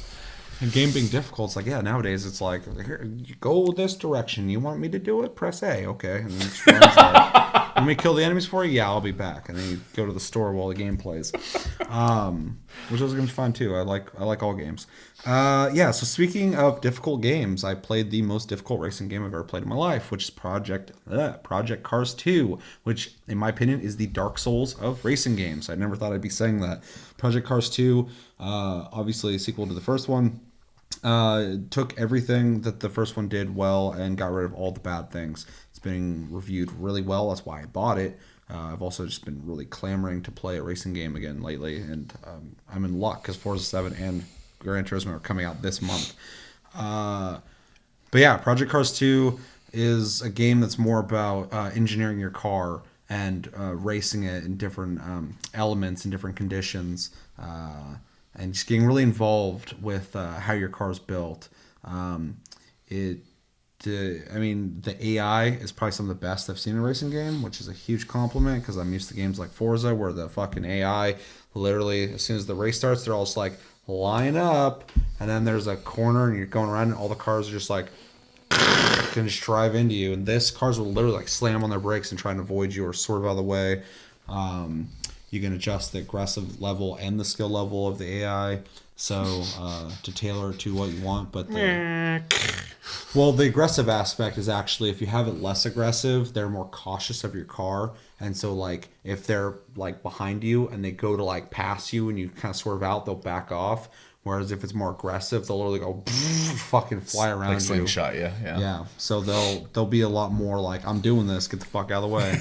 a game being difficult. It's like, yeah, nowadays it's like, here, you go this direction. You want me to do it? Press A. Okay. And then it runs like, let me kill the enemies for you? Yeah, I'll be back. And then you go to the store while the game plays. Which those games fun too. I like all games. Yeah, so speaking of difficult games, I played the most difficult racing game I've ever played in my life, which is Project Cars 2, which in my opinion is the Dark Souls of racing games. I never thought I'd be saying that. Project Cars 2, obviously a sequel to the first one, took everything that the first one did well and got rid of all the bad things. It's been reviewed really well. That's why I bought it. I've also just been really clamoring to play a racing game again lately, and I'm in luck because Forza 7 and Gran Turismo are coming out this month. But yeah, Project Cars 2 is a game that's more about engineering your car and racing it in different elements and different conditions, and just getting really involved with how your car is built. The AI is probably some of the best I've seen in a racing game, which is a huge compliment because I'm used to games like Forza where the fucking AI literally, as soon as the race starts, they're all just like, line up, and then there's a corner and you're going around and all the cars are just like gonna just drive into you, and this cars will literally like slam on their brakes and try and avoid you or swerve out of the way. You can adjust the aggressive level and the skill level of the AI so to tailor it to what you want. But the aggressive aspect is actually if you have it less aggressive, they're more cautious of your car, and so like if they're like behind you and they go to like pass you and you kind of swerve out, they'll back off. Whereas if it's more aggressive, they'll literally go fucking fly around Like you. slingshot, yeah. Yeah, so they'll be a lot more like, I'm doing this, get the fuck out of the way.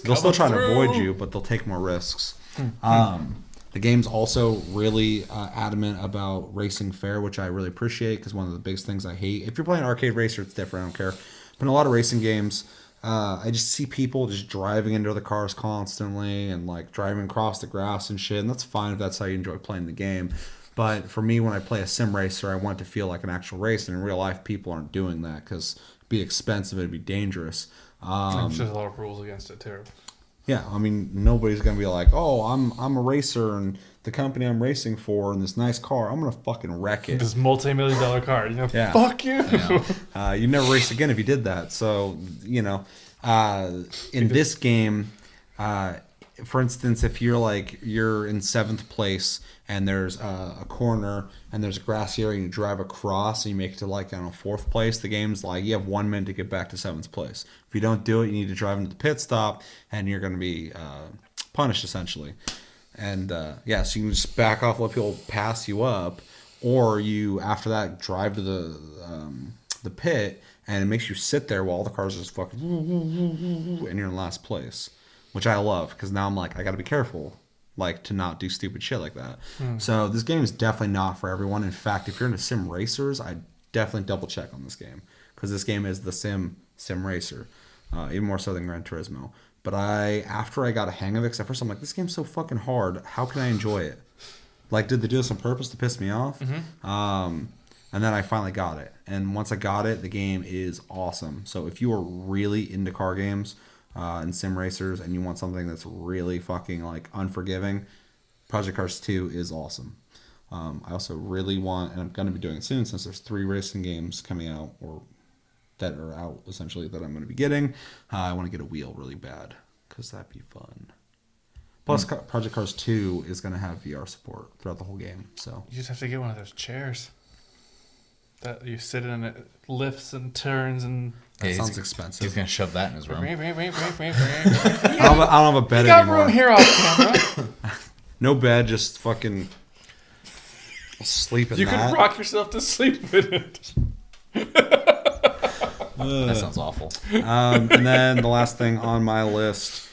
They'll still try to avoid you, but they'll take more risks. The game's also really adamant about racing fair, which I really appreciate because one of the biggest things I hate, if you're playing arcade racer, it's different, I don't care. But in a lot of racing games, I just see people just driving into the cars constantly and like driving across the grass and shit, and that's fine if that's how you enjoy playing the game. But for me, when I play a sim racer, I want it to feel like an actual race. And in real life, people aren't doing that because it'd be expensive, it'd be dangerous. There's a lot of rules against it too. Yeah, I mean, nobody's gonna be like, "Oh, I'm a racer, and the company I'm racing for, and this nice car, I'm gonna fucking wreck it." This multi-million-dollar car, you know, Yeah. fuck you. You'd never race again if you did that. So, you know, in this game, for instance, if you're in 7th place and there's a corner and there's a grassy area and you drive across and you make it to 4th place, the game's like, you have 1 minute to get back to 7th place. If you don't do it, you need to drive into the pit stop and you're going to be punished essentially. And so you can just back off, let people pass you up, or you after that drive to the pit and it makes you sit there while all the cars are just fucking and you're in last place. Which I love, because now I'm like, I gotta be careful, to not do stupid shit like that. So this game is definitely not for everyone. In fact, if you're into sim racers, I definitely double check on this game, because this game is the sim racer, even more so than Gran Turismo. But after I got a hang of it, because at first I'm like, this game's so fucking hard, how can I enjoy it? Did they do this on purpose to piss me off? And then I finally got it, and once I got it, the game is awesome. So if you are really into car games, and sim racers, and you want something that's really fucking unforgiving, Project Cars 2 is awesome. I also really want, and I'm going to be doing it soon since there's 3 racing games coming out, or that are out essentially that I'm going to be getting. I want to get a wheel really bad because that'd be fun. Plus, Project Cars 2 is going to have VR support throughout the whole game. So You just have to get one of those chairs that you sit in and it lifts and turns and. that sounds expensive. He's gonna shove that in his room. You I don't have a bed got anymore. room here off camera. No bed, just fucking sleep in You that. can rock yourself to sleep in it. That sounds awful. And then the last thing on my list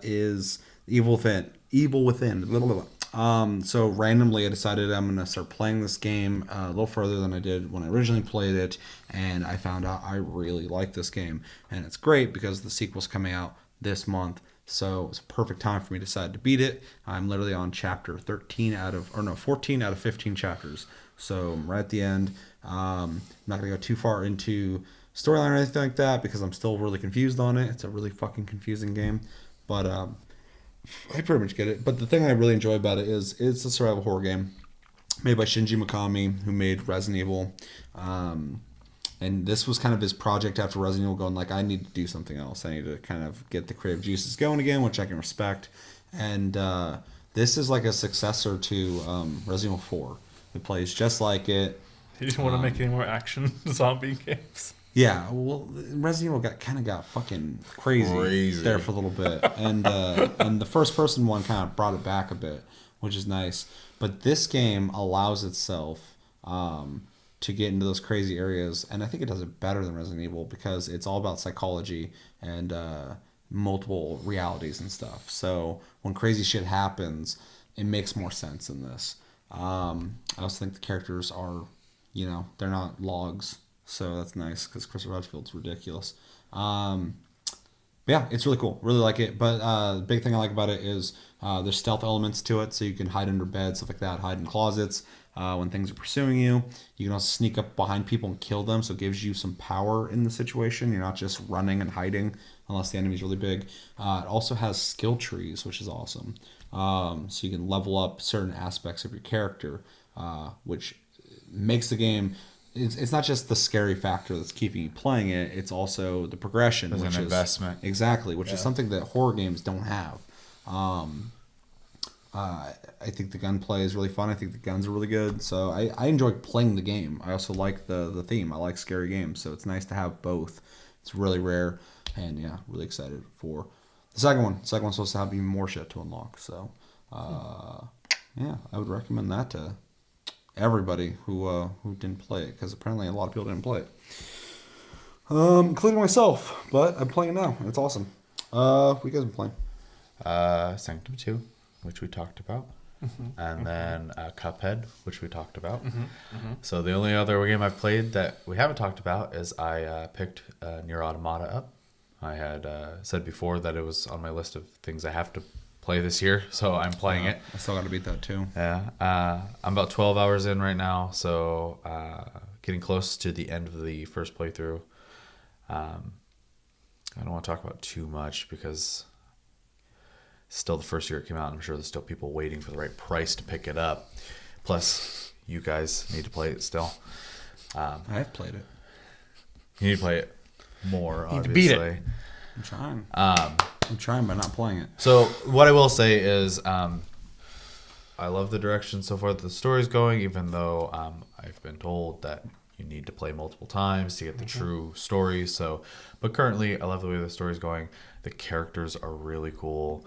is Evil Within. Evil Within. Blah, blah, blah. So randomly I decided I'm going to start playing this game a little further than I did when I originally played it. And I found out I really like this game. And it's great because the sequel's coming out this month. So it's a perfect time for me to decide to beat it. I'm literally on chapter 14 out of 15 chapters. So I'm right at the end. I'm not going to go too far into storyline or anything like that because I'm still really confused on it. It's a really fucking confusing game. But I pretty much get it. But the thing I really enjoy about it is it's a survival horror game made by Shinji Mikami, who made Resident Evil. And this was kind of his project after Resident Evil, going like, I need to do something else. I need to kind of get the creative juices going again, which I can respect. And this is like a successor to Resident Evil 4. It plays just like it. You didn't want to make any more action zombie games. Yeah, well, Resident Evil got fucking crazy there for a little bit, and the first person one kind of brought it back a bit, which is nice. But this game allows itself to get into those crazy areas, and I think it does it better than Resident Evil because it's all about psychology and multiple realities and stuff. So when crazy shit happens, it makes more sense in this. I also think the characters are, they're not logs. So that's nice because Chris Redfield's ridiculous. Yeah, it's really cool. Really like it. But the big thing I like about it is there's stealth elements to it. So you can hide under beds, stuff like that, hide in closets when things are pursuing you. You can also sneak up behind people and kill them. So it gives you some power in the situation. You're not just running and hiding unless the enemy's really big. It also has skill trees, which is awesome. So you can level up certain aspects of your character, which makes the game... It's not just the scary factor that's keeping you playing it. It's also the progression, There's an investment. Exactly, which is something that horror games don't have. I think the gunplay is really fun. I think the guns are really good. So I enjoy playing the game. I also like the theme. I like scary games, so it's nice to have both. It's really rare, and yeah, really excited for the second one. The second one's supposed to have even more shit to unlock. So yeah, I would recommend that to everybody who didn't play it, because apparently a lot of people didn't play it, including myself. But I'm playing it now, and it's awesome. What you guys been playing? Sanctum 2, which we talked about, and then Cuphead, which we talked about. So the only other game I've played that we haven't talked about is I picked Nier Automata up. I had said before that it was on my list of things I have to play this year, so I'm playing it. I still got to beat that too. Yeah, I'm about 12 hours in right now, so getting close to the end of the first playthrough. I don't want to talk about too much because it's still the first year it came out, and I'm sure there's still people waiting for the right price to pick it up. Plus, you guys need to play it still. I have played it. You need to play it more, need obviously. to beat it. I'm trying. I'm trying by not playing it. So what I will say is I love the direction so far that the story's going, even though I've been told that you need to play multiple times to get the true story. So, but currently I love the way the story's going. The characters are really cool.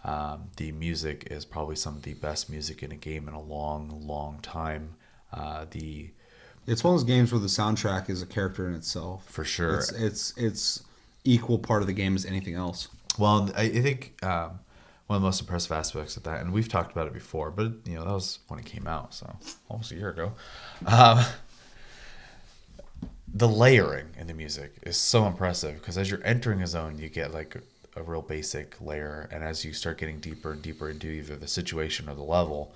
The music is probably some of the best music in a game in a long, long time. It's one of those games where the soundtrack is a character in itself. For sure. It's equal part of the game as anything else. Well, I think one of the most impressive aspects of that, and we've talked about it before, but that was when it came out, so almost a year ago. The layering in the music is so impressive because as you're entering a zone, you get like a real basic layer, and as you start getting deeper and deeper into either the situation or the level,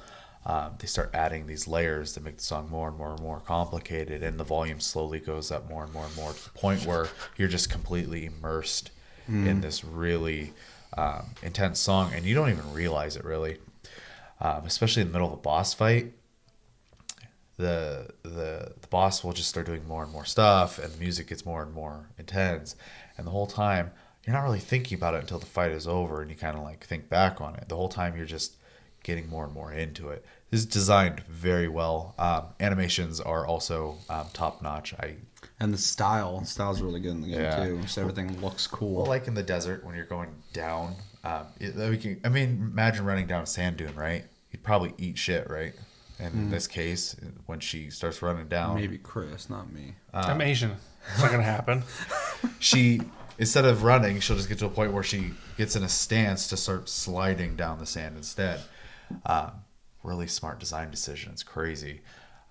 they start adding these layers that make the song more and more and more complicated, and the volume slowly goes up more and more and more to the point where you're just completely immersed in this really intense song, and you don't even realize it really, especially in the middle of a boss fight. the boss will just start doing more and more stuff, and the music gets more and more intense, and the whole time you're not really thinking about it until the fight is over, and you kind of like think back on it. The whole time you're just getting more and more into it. This is designed very well. Animations are also top notch. And the style's really good in the game Yeah. too. So everything looks cool. Well, like in the desert when you're going down, imagine running down a sand dune, right? You'd probably eat shit, right? And in this case, when she starts running down, Maybe Chris, not me. I'm Asian. It's not gonna happen. she, instead of running, she'll just get to a point where she gets in a stance to start sliding down the sand instead. Really smart design decision. It's crazy.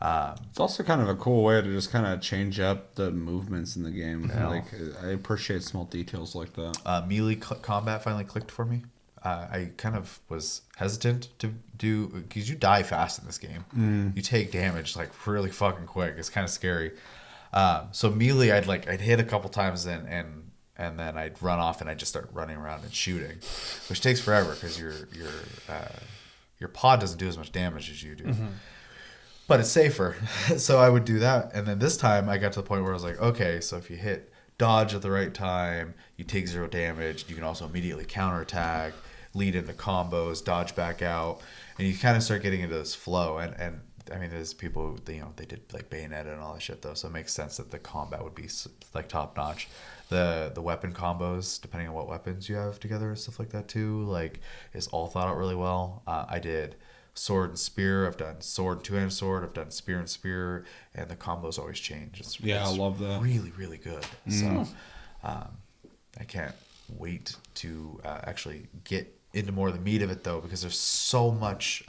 It's also kind of a cool way to just kind of change up the movements in the game. Yeah. Like I appreciate small details like that. Melee combat finally clicked for me. I kind of was hesitant to do, because you die fast in this game. You take damage like really fucking quick. It's kind of scary. So melee, I'd hit a couple times and then I'd run off and I'd just start running around and shooting, which takes forever because your pod doesn't do as much damage as you do. But it's safer. So I would do that. And then this time I got to the point where I was like, okay, so if you hit dodge at the right time, you take 0 damage. You can also immediately counterattack, lead into combos, dodge back out. And you kind of start getting into this flow. And I mean, there's people, they did like Bayonetta and all that shit though. So it makes sense that the combat would be like top notch. The weapon combos, depending on what weapons you have together and stuff like that too, like is all thought out really well. I did sword and spear. I've done sword, 2-handed sword. I've done spear and spear, and the combos always change. It's I love that. Really, really good. So I can't wait to actually get into more of the meat of it though, because there's so much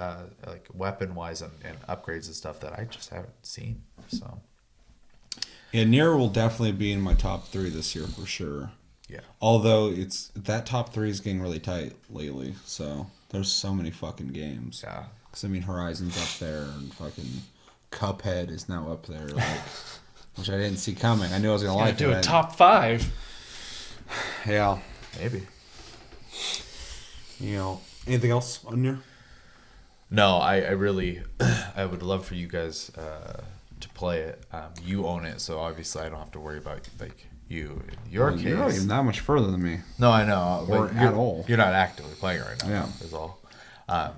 like weapon wise and upgrades and stuff that I just haven't seen. So Yeah, Nier will definitely be in my top 3 this year for sure. yeah. Although that top 3 is getting really tight lately, so there's so many fucking games. Yeah. Because I mean, Horizon's up there, and fucking Cuphead is now up there, like, which I didn't see coming. I knew I was gonna like Do it. a top 5. Yeah. Maybe. Anything else on Nier? No, I really, I would love for you guys to play it. You own it, so obviously I don't have to worry about like you. In your case, You're not even that much further than me. no, I know, Or but at all. You're not actively playing right now. Yeah. Is all.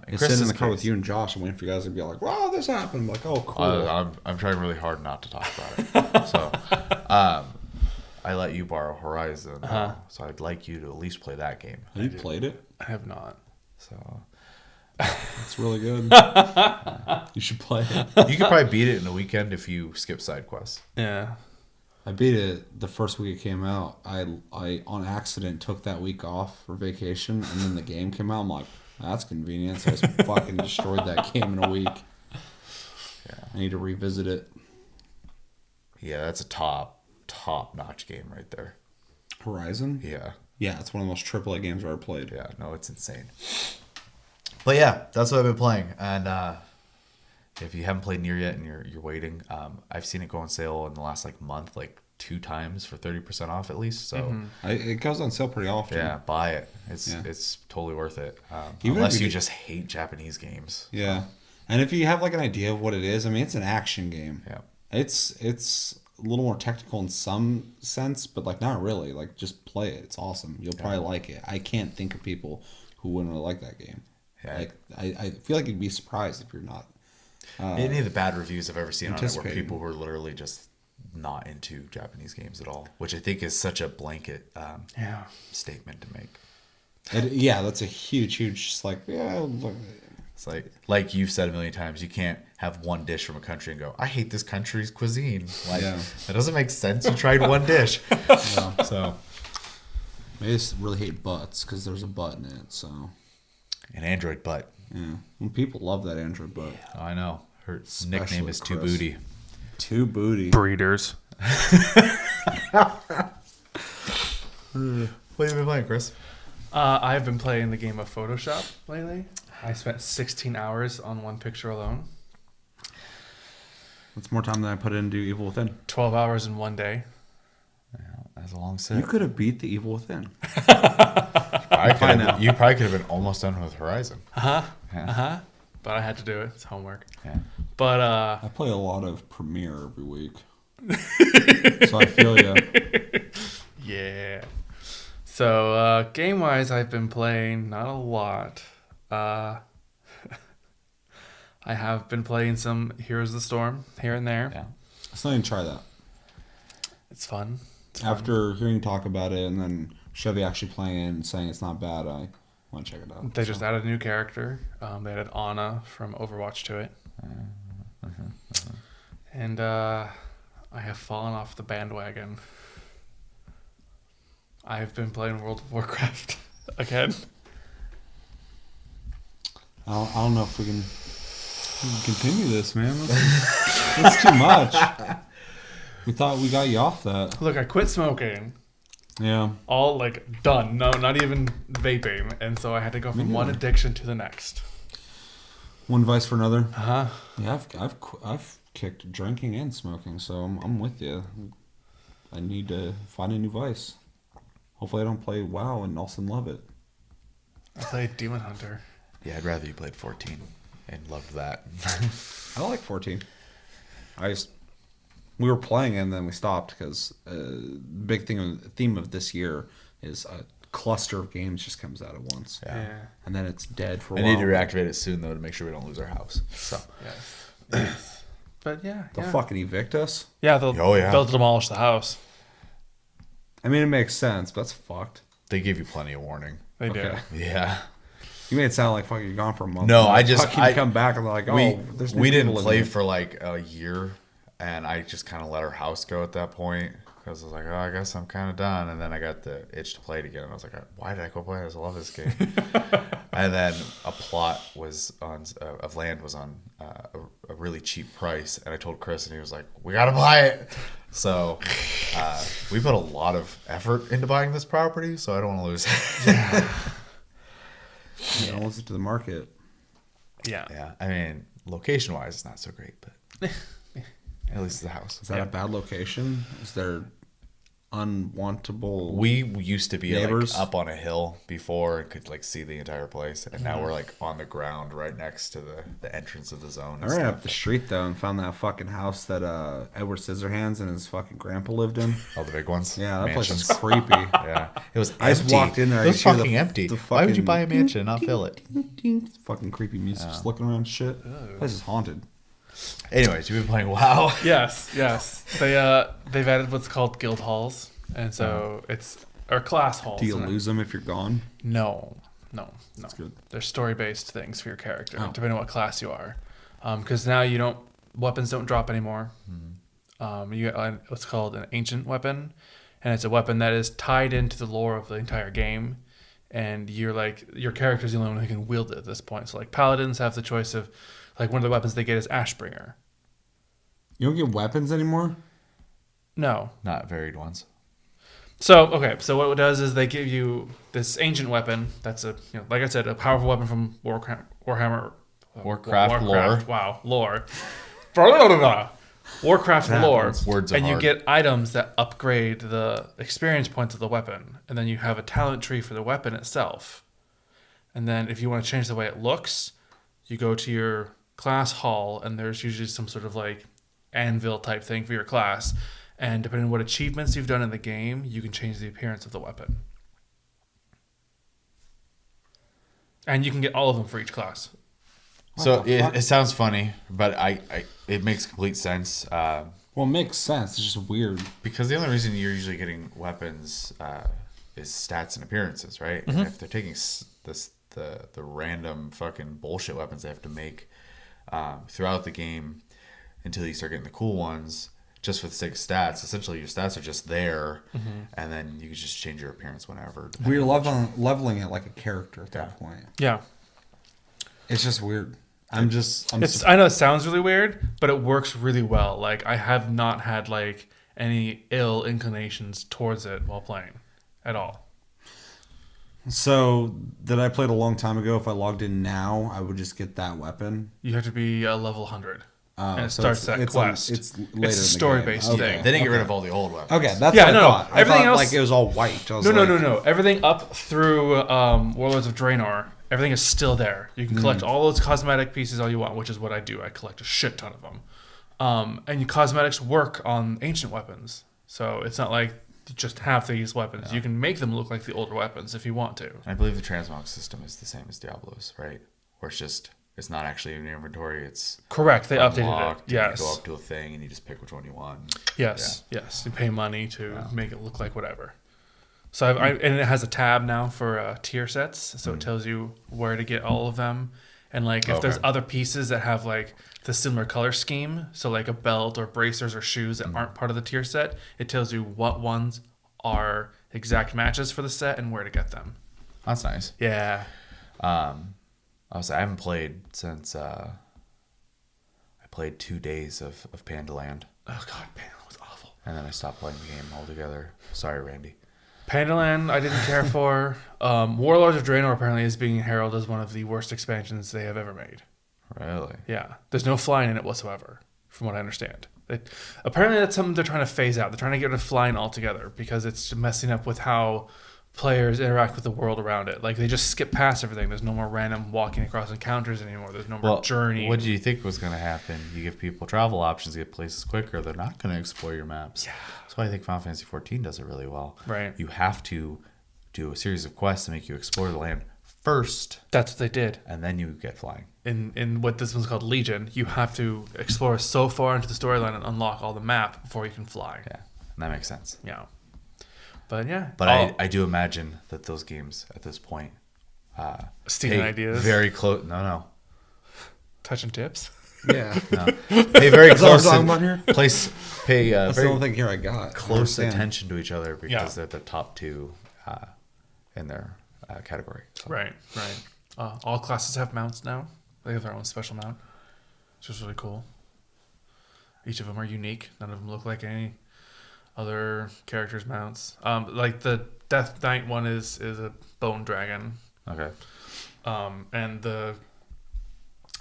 It's sitting in the car with you and Josh. I'm waiting for you guys to be like, "Wow, this happened." I'm like, "Oh, cool." I'm trying really hard not to talk about it. So, I let you borrow Horizon, so I'd like you to at least play that game. Have you played it? I have not. So It's really good. You should play it. you could probably beat it in a weekend if you skip side quests. Yeah. I beat it the first week it came out. I on accident took that week off for vacation, and then the game came out. I'm like, that's convenient. So I just fucking destroyed that game in a week. Yeah. I need to revisit it. Yeah, that's a top notch game right there. Horizon? Yeah. Yeah, it's one of the most AAA games I've ever played. Yeah, no, it's insane. But yeah, that's what I've been playing. And if you haven't played Nier yet and you're waiting, I've seen it go on sale in the last like month, like 2 times for 30% off at least. So It goes on sale pretty often. yeah, buy it. It's Yeah. it's totally worth it. Even Unless if you you just hate Japanese games. Yeah. And if you have like an idea of what it is, I mean, it's an action game. Yeah. It's a little more technical in some sense, but like not really. Like just play it. It's awesome. You'll probably like it. I can't think of people who wouldn't really like that game. Yeah. Like I feel like you'd be surprised if you're not. Any of the bad reviews I've ever seen on it where anticipating. people were literally just not into Japanese games at all, which I think is such a blanket Yeah. statement to make. Yeah, that's a huge. Just like It's like you've said a million times, you can't have one dish from a country and go, I hate this country's cuisine. Like Yeah. that doesn't make sense. You tried one dish. So I just really hate butts because there's a butt in it. So an Android butt. yeah, and people love that Android butt. Oh, I know. Her Especially nickname is Two Chris. Booty. Two booty. Breeders. What have you been playing, Chris? I've been playing the game of Photoshop lately. I spent 16 hours on one picture alone. That's more time than I put into Evil Within. 12 hours in one day. That's a long You set. could have beat the Evil Within. You probably could have been almost done with Horizon. But I had to do it. It's homework. Yeah. But I play a lot of Premiere every week. So I feel you. yeah. So game wise, I've been playing not a lot. I have been playing some Heroes of the Storm here and there. Yeah. I still need to try that. It's fun. It's fun. After hearing you talk about it and then Chevy actually playing it and saying it's not bad, I want to check it out. They just added a new character. They added Ana from Overwatch to it. And I have fallen off the bandwagon. I have been playing World of Warcraft again. I don't know if we can continue this, man. That's too much. We thought we got you off that. Look, I quit smoking. Yeah. All like done. No, not even vaping. And so I had to go from one addiction to the next. One vice for another. Uh-huh. Yeah, I've kicked drinking and smoking, so I'm with you. I need to find a new vice. Hopefully I don't play WoW and also love it. I played Demon Hunter. Yeah, I'd rather you played 14 and loved that. I like 14. We were playing and then we stopped because big theme of this year is a cluster of games just comes out at once. Yeah. And then it's dead for a I while. need to reactivate it soon though to make sure we don't lose our house. So Yes. But yeah. They'll yeah. fucking evict us. Yeah, they'll demolish the house. I mean, it makes sense, but that's fucked. they give you plenty of warning. They do. Okay. Yeah. You made it sound like fucking you're gone for a month. No, And I then just fucking I come back and they're like, oh, there's new we didn't people play living for like a year, and I just kind of let our house go at that point because I was like, oh, I guess I'm kind of done. And then I got the itch to play it again, and I was like, why did I go play this? I love this game. And then a plot was on of land was on a really cheap price, and I told Chris, and he was like, we gotta buy it. So we put a lot of effort into buying this property, so I don't want to lose it. You know, listen to the market. Yeah. Yeah, I mean, location-wise, it's not so great, but at least it's a house. Is that a bad location? Is there unwantable? We used to be neighbors? like up on a hill before and could like see the entire place, and now we're like on the ground right next to the entrance of the zone. I ran up the street though and found that fucking house that Edward Scissorhands and his fucking grandpa lived in. All the big ones. Yeah, that place Mansions. is creepy. Yeah, it was. I just empty. walked in there, It I was could hear fucking the- empty. the Why would you fucking buy a mansion and not fill it? Fucking creepy music, just looking around shit. This is haunted. Anyways, you've been playing WoW. Yes. They've added what's called guild halls, and so it's or class halls. Do you isn't it? lose them if you're gone? No. That's good. They're story-based things for your character, Oh. depending on what class you are. Because now weapons don't drop anymore. You get what's called an ancient weapon, and it's a weapon that is tied into the lore of the entire game. And your character's the only one who can wield it at this point. So like paladins have the choice of, like one of the weapons they get is Ashbringer. You don't get weapons anymore? No. Not varied ones. So what it does is they give you this ancient weapon that's like I said, a powerful weapon from Warhammer. Warcraft lore. Wow, lore. Warcraft lore. Words are and you hard. get items that upgrade the experience points of the weapon, and then you have a talent tree for the weapon itself. And then if you want to change the way it looks, you go to your class hall, and there's usually some sort of like anvil type thing for your class. And depending on what achievements you've done in the game, you can change the appearance of the weapon. And you can get all of them for each class. So it sounds funny, but it makes complete sense. Well, it makes sense. It's just weird. Because the only reason you're usually getting weapons is stats and appearances, right? And if they're taking the random fucking bullshit weapons they have to make throughout the game until you start getting the cool ones, just for the sake of stats, essentially your stats are just there, and then you can just change your appearance whenever. We're leveling it like a character at that point. Yeah. It's just weird. I know it sounds really weird, but it works really well. Like I have not had like any ill inclinations towards it while playing at all. So that I played a long time ago. If I logged in now, I would just get that weapon. You have to be a level 100. And it so starts that it's quest. It's later in It's a the story-based game. thing. They didn't get rid of all the old weapons. Okay, that's Yeah, what no, I no. thought. I Everything thought else- like it was all white. I was No. like, Everything up through Warlords of Draenor everything is still there. You can collect all those cosmetic pieces all you want, which is what I do. I collect a shit ton of them. And your cosmetics work on ancient weapons. So it's not like you just have these weapons. Yeah. You can make them look like the older weapons if you want to. I believe the transmog system is the same as Diablo's, right? Where it's not actually in your inventory. It's correct. They updated it. Yes. You go up to a thing and you just pick which one you want. Yes. Yeah. Yes. You pay money to make it look like whatever. So and it has a tab now for tier sets, so it tells you where to get all of them, and like if there's other pieces that have like the similar color scheme, so like a belt or bracers or shoes that aren't part of the tier set, it tells you what ones are exact matches for the set and where to get them. That's nice. Yeah. I haven't played since I played 2 days of Pandaland. Oh god, Pandaland was awful. And then I stopped playing the game altogether. Sorry, Randy. Pandaland, I didn't care for. Warlords of Draenor apparently is being heralded as one of the worst expansions they have ever made. Really? Yeah. There's no flying in it whatsoever, from what I understand. Apparently that's something they're trying to phase out. They're trying to get rid of flying altogether because it's messing up with how players interact with the world around it. Like, they just skip past everything. There's no more random walking across encounters anymore. There's no more journey. What do you think was going to happen? You give people travel options to get places quicker. They're not going to explore your maps. Yeah. That's why I think Final Fantasy XIV does it really well. Right. You have to do a series of quests to make you explore the land first. That's what they did. And then you get flying. In what this one's called Legion, you have to explore so far into the storyline and unlock all the map before you can fly. Yeah, that makes sense. Yeah. But yeah. But I do imagine that those games at this point stealing ideas. Very close. No. Touching tips. Yeah. No. Pay very close. That's Pay That's very the only thing here I got. close attention to each other because they're the top two in their category. So. Right. All classes have mounts now. They have their own special mount, which is really cool. Each of them are unique. None of them look like any other characters' mounts. Like the Death Knight one is a bone dragon. Okay. And the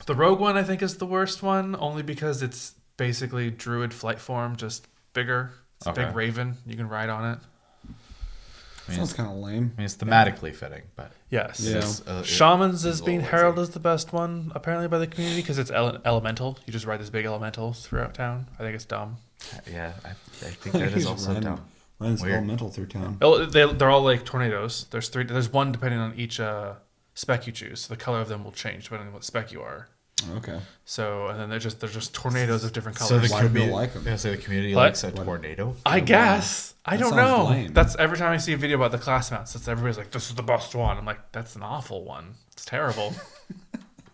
Rogue one I think is the worst one, only because it's basically druid flight form, just bigger. It's a big raven. You can ride on it. Sounds kind of lame. I mean, it's thematically fitting, but yes. Yeah. Shamans is being heralded as the best one, apparently by the community, because it's elemental. You just ride this big elemental throughout town. I think it's dumb. Yeah, I think that is also dumb. Runs elemental through town. Oh, they're all like tornadoes. There's three. There's one depending on each spec you choose. So the color of them will change depending on what spec you are. Okay. So and then they're just tornadoes of different colors. So the community like them. Yeah, so the community likes a tornado. I guess. I don't sounds know. lame. That's every time I see a video about the class mounts. That's everybody's like, "This is the best one." I'm like, "That's an awful one. It's terrible."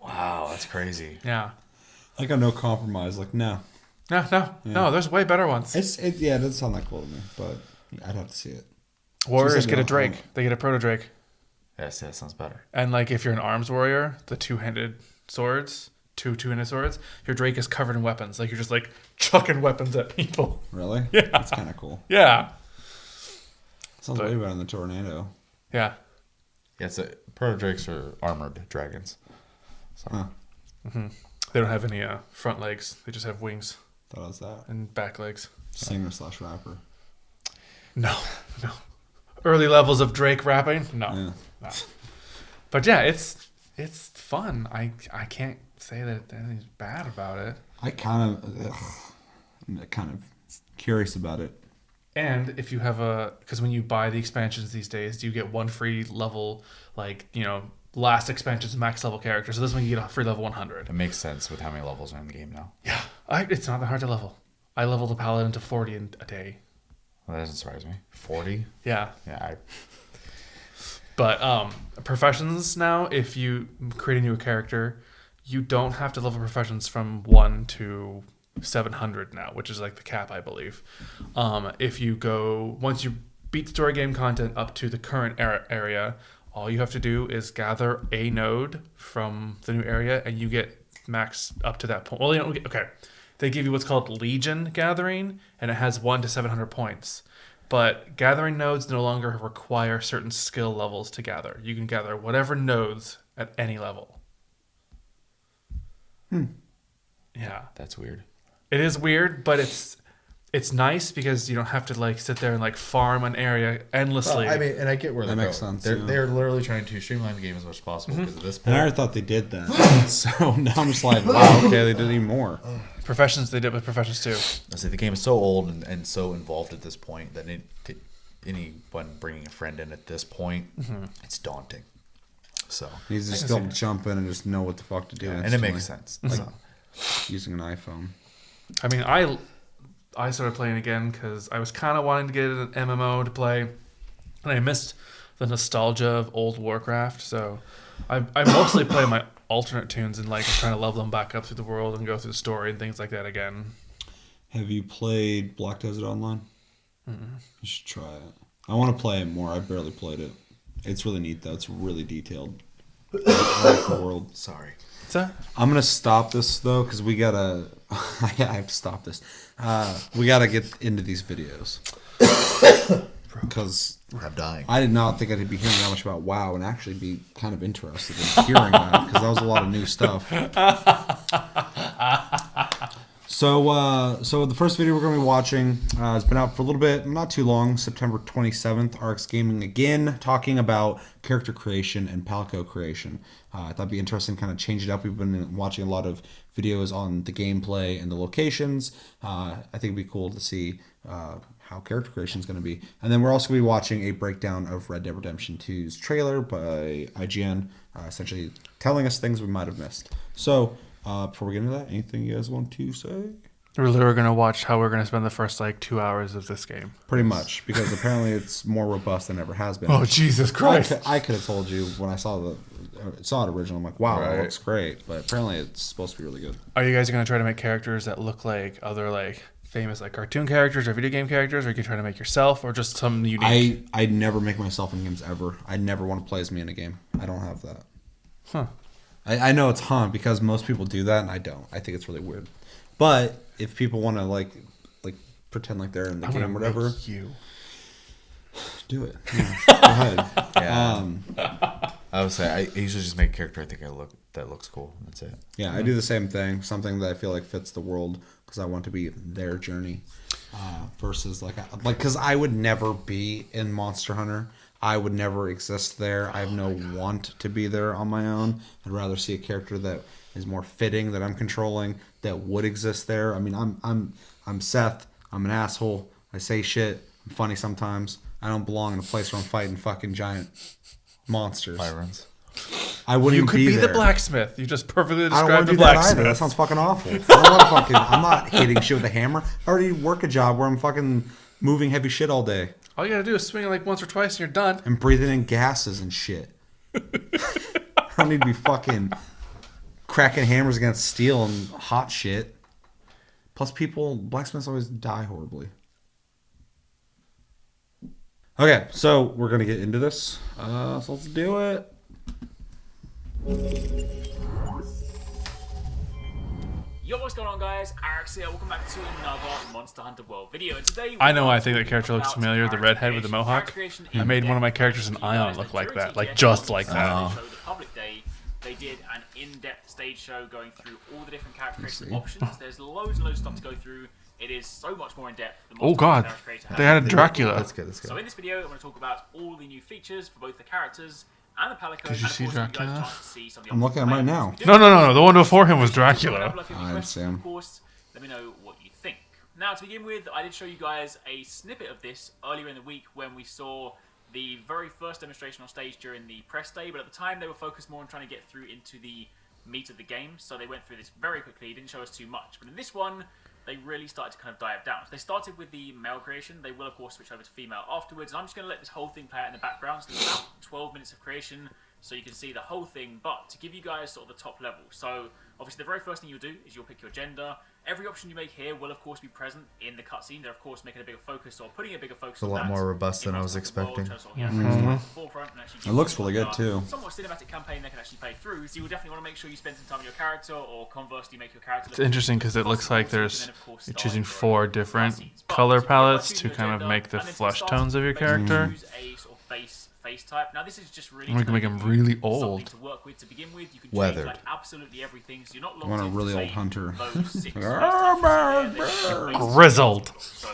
Wow, that's crazy. Yeah. I got no compromise. Like, no. No. There's way better ones. It doesn't sound that cool to me, but I'd have to see it. Warriors said get a no. Drake. They get a proto Drake. Yes, that sounds better. And like if you're an arms warrior, the two-handed swords, two-handed swords, your Drake is covered in weapons. Like you're just like chucking weapons at people. Really? Yeah. That's kind of cool. Yeah. Sounds way better than the tornado. Yeah. Yeah, so proto drakes are armored dragons. So. Huh. Mm-hmm. They don't have any front legs. They just have wings Thought it was that. and back legs. Singer/rapper. No. Early levels of Drake rapping? No. But yeah, it's fun. I can't say that anything's bad about it. I'm kind of curious about it. And if you have because when you buy the expansions these days, you get one free level, like, last expansion's max level character. So this one you get a free level 100. It makes sense with how many levels are in the game now. Yeah. It's not that hard to level. I leveled a paladin to 40 in a day. Well, that doesn't surprise me. 40? Yeah. Yeah. But professions now, if you create a new character, you don't have to level professions from 1 to 700 now, which is like the cap, I believe. If you go, once you beat story game content up to the current area, all you have to do is gather a node from the new area, and you get max up to that point. Well, okay. They give you what's called Legion Gathering, and it has 1 to 700 points. But gathering nodes no longer require certain skill levels to gather. You can gather whatever nodes at any level. Yeah. That's weird. It is weird, but it's it's nice because you don't have to like sit there and like farm an area endlessly. Well, I mean, and I get where That they're makes going. sense, yeah. They're literally trying to streamline the game as much as possible because at this And I point, already thought they did that. So now I'm just like, wow, okay, they did even more. Professions, they did with Professions too. I say the game is so old and so involved at this point that anyone bringing a friend in at this point, it's daunting. So, He's just still jump in and just know what the fuck to do. and it makes sense. So, Using an iPhone. I mean, I started playing again because I was kind of wanting to get an MMO to play, and I missed the nostalgia of old Warcraft. So I mostly play my alternate tunes and like trying to level them back up through the world and go through the story and things like that again. Have you played Black Desert Online? You should try it. I want to play it more. I barely played it. It's really neat though. It's really detailed. I like the world. sorry. So I'm gonna stop this though because we gotta. I have to stop this. We gotta get into these videos because I'm dying. I did not think I'd be hearing that much about WoW and actually be kind of interested in hearing that because that was a lot of new stuff. So the first video we're going to be watching has been out for a little bit, not too long, September 27th. RX Gaming again, talking about character creation and Palico creation. I thought it'd be interesting to kind of change it up. We've been watching a lot of videos on the gameplay and the locations. I think it'd be cool to see how character creation is going to be. And then we're also going to be watching a breakdown of Red Dead Redemption 2's trailer by IGN, essentially telling us things we might have missed. So, before we get into that, anything you guys want to say? we're literally gonna watch how we're gonna spend the first like 2 hours of this game. Pretty much, because apparently it's more robust than it ever has been. Oh Jesus Christ! I could have told you when I saw it original. I'm like, wow, Right. that looks great. But apparently it's supposed to be really good. Are you guys gonna try to make characters that look like other like famous like cartoon characters or video game characters, or you can try to make yourself, or just some unique? I never make myself in games ever. I never want to play as me in a game. I don't have that. Huh. I know it's because most people do that, and I don't. I think it's really weird. But if people want to like pretend like they're in the game or whatever, You. do it. Yeah. Go ahead. Yeah. I would say I usually just make a character that looks cool. That's it. Yeah, I do the same thing. Something that I feel like fits the world because I want to be their journey. Versus because I would never be in Monster Hunter. I would never exist there. I have no want to be there on my own. I'd rather see a character that is more fitting that I'm controlling that would exist there. I mean, I'm Seth. I'm an asshole. I say shit. I'm funny sometimes. I don't belong in a place where I'm fighting fucking giant monsters. Pyrons. I wouldn't You could be be there. the blacksmith. You just perfectly I don't want described to the do that either. blacksmith. That sounds fucking awful. I don't want to fucking. I'm not hitting shit with a hammer. I already work a job where I'm fucking moving heavy shit all day All you gotta do is swing it like once or twice and you're done. and breathing in gases and shit. I don't need to be fucking cracking hammers against steel and hot shit. Plus, blacksmiths always die horribly. Okay, so we're gonna get into this. So let's do it. Yo, what's going on, guys? Alex here. Welcome back to another Monster Hunter World video. And today I know. I think that character looks familiar. The redhead with the mohawk. I I made one of my characters in Ion look like that, like just like that. Show the public day. They did an in-depth stage show going through all the different character creation options. There's loads and loads of stuff to go through. It is so much more in-depth than Oh Monster God, Hunter Creator they has. had a Dracula. That's good. That's good. So in this video, I'm going to talk about all the new features for both the characters and the Palico. Did you see Dracula? I'm looking at him right now. No. The one before him was I Dracula. understand. Of course, let me know what you think. Now, to begin with, I did show you guys a snippet of this earlier in the week when we saw the very first demonstration on stage during the press day, but at the time they were focused more on trying to get through into the meat of the game, so they went through this very quickly, didn't show us too much. But in this one, they really started to kind of dive down. So they started with the male creation. They will, of course, switch over to female afterwards, and I'm just going to let this whole thing play out in the background. So there's about 12 minutes of creation, so you can see the whole thing, but to give you guys sort of the top level. So obviously the very first thing you'll do is you'll pick your gender. Every option you make here will of course be present in the cutscene. They're of course making a bigger focus or putting a bigger focus It's a on lot that. more robust than I was Monster Hunter World, expecting. trying to sort of, yeah, forefront and actually It give looks you really a good, too. somewhat cinematic campaign they can actually play through. So you will definitely want to make sure you spend some time with your character, or conversely make your character It's interesting because it looks like you're choosing 4 different color palettes to kind of make the flesh tones of your character. Use a sort of base face type. Now this is just really We can make him really old. to work with to begin with. You can Weathered. change like absolutely everything, so you're not I want a locked really into, old say, hunter. those 6 face types. Grizzled. So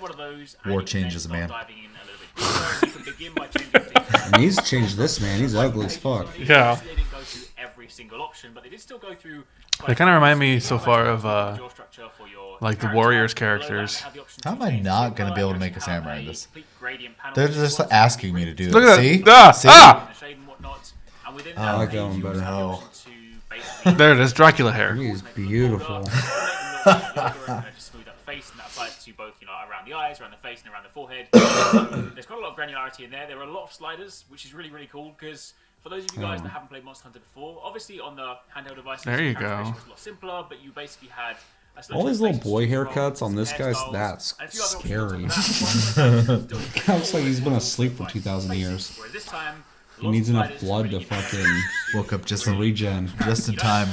one of those. War and you can changes a then man. start diving in a little bit deeper. You can begin by changing things. And he's changed this man. He's ugly as fuck. Yeah. They didn't go through every single option, but they did still go through. They kind of remind me so far of your structure for your like the character. Warriors Below that, characters. they have the option How to am I change not the gonna be able to color. make a You have samurai in this? complete gradient panel They're which just is asking me to do Look that. at See? that. See? Ah! the shade and whatnot. And within I that like page, that one you also better. have the No. option to basically There it is, Dracula hair. He's beautiful. Just smooth out the face, and that applies to both, around the eyes, around the face, and around the forehead. So there's got a lot of granularity in there. There are a lot of sliders, which is really, really cool because for those of you guys that haven't played Monster Hunter before, obviously on the handheld devices, There you the characterization go. was a lot simpler, but you basically had a selection All these of little faces boy to choose haircuts from, on this some guy's, hairstyles, that's and a few other options scary. on top of that. Looks like he's been asleep for 2,000 years. Whereas this time, He needs enough blood to fucking Woke up just regen. just in time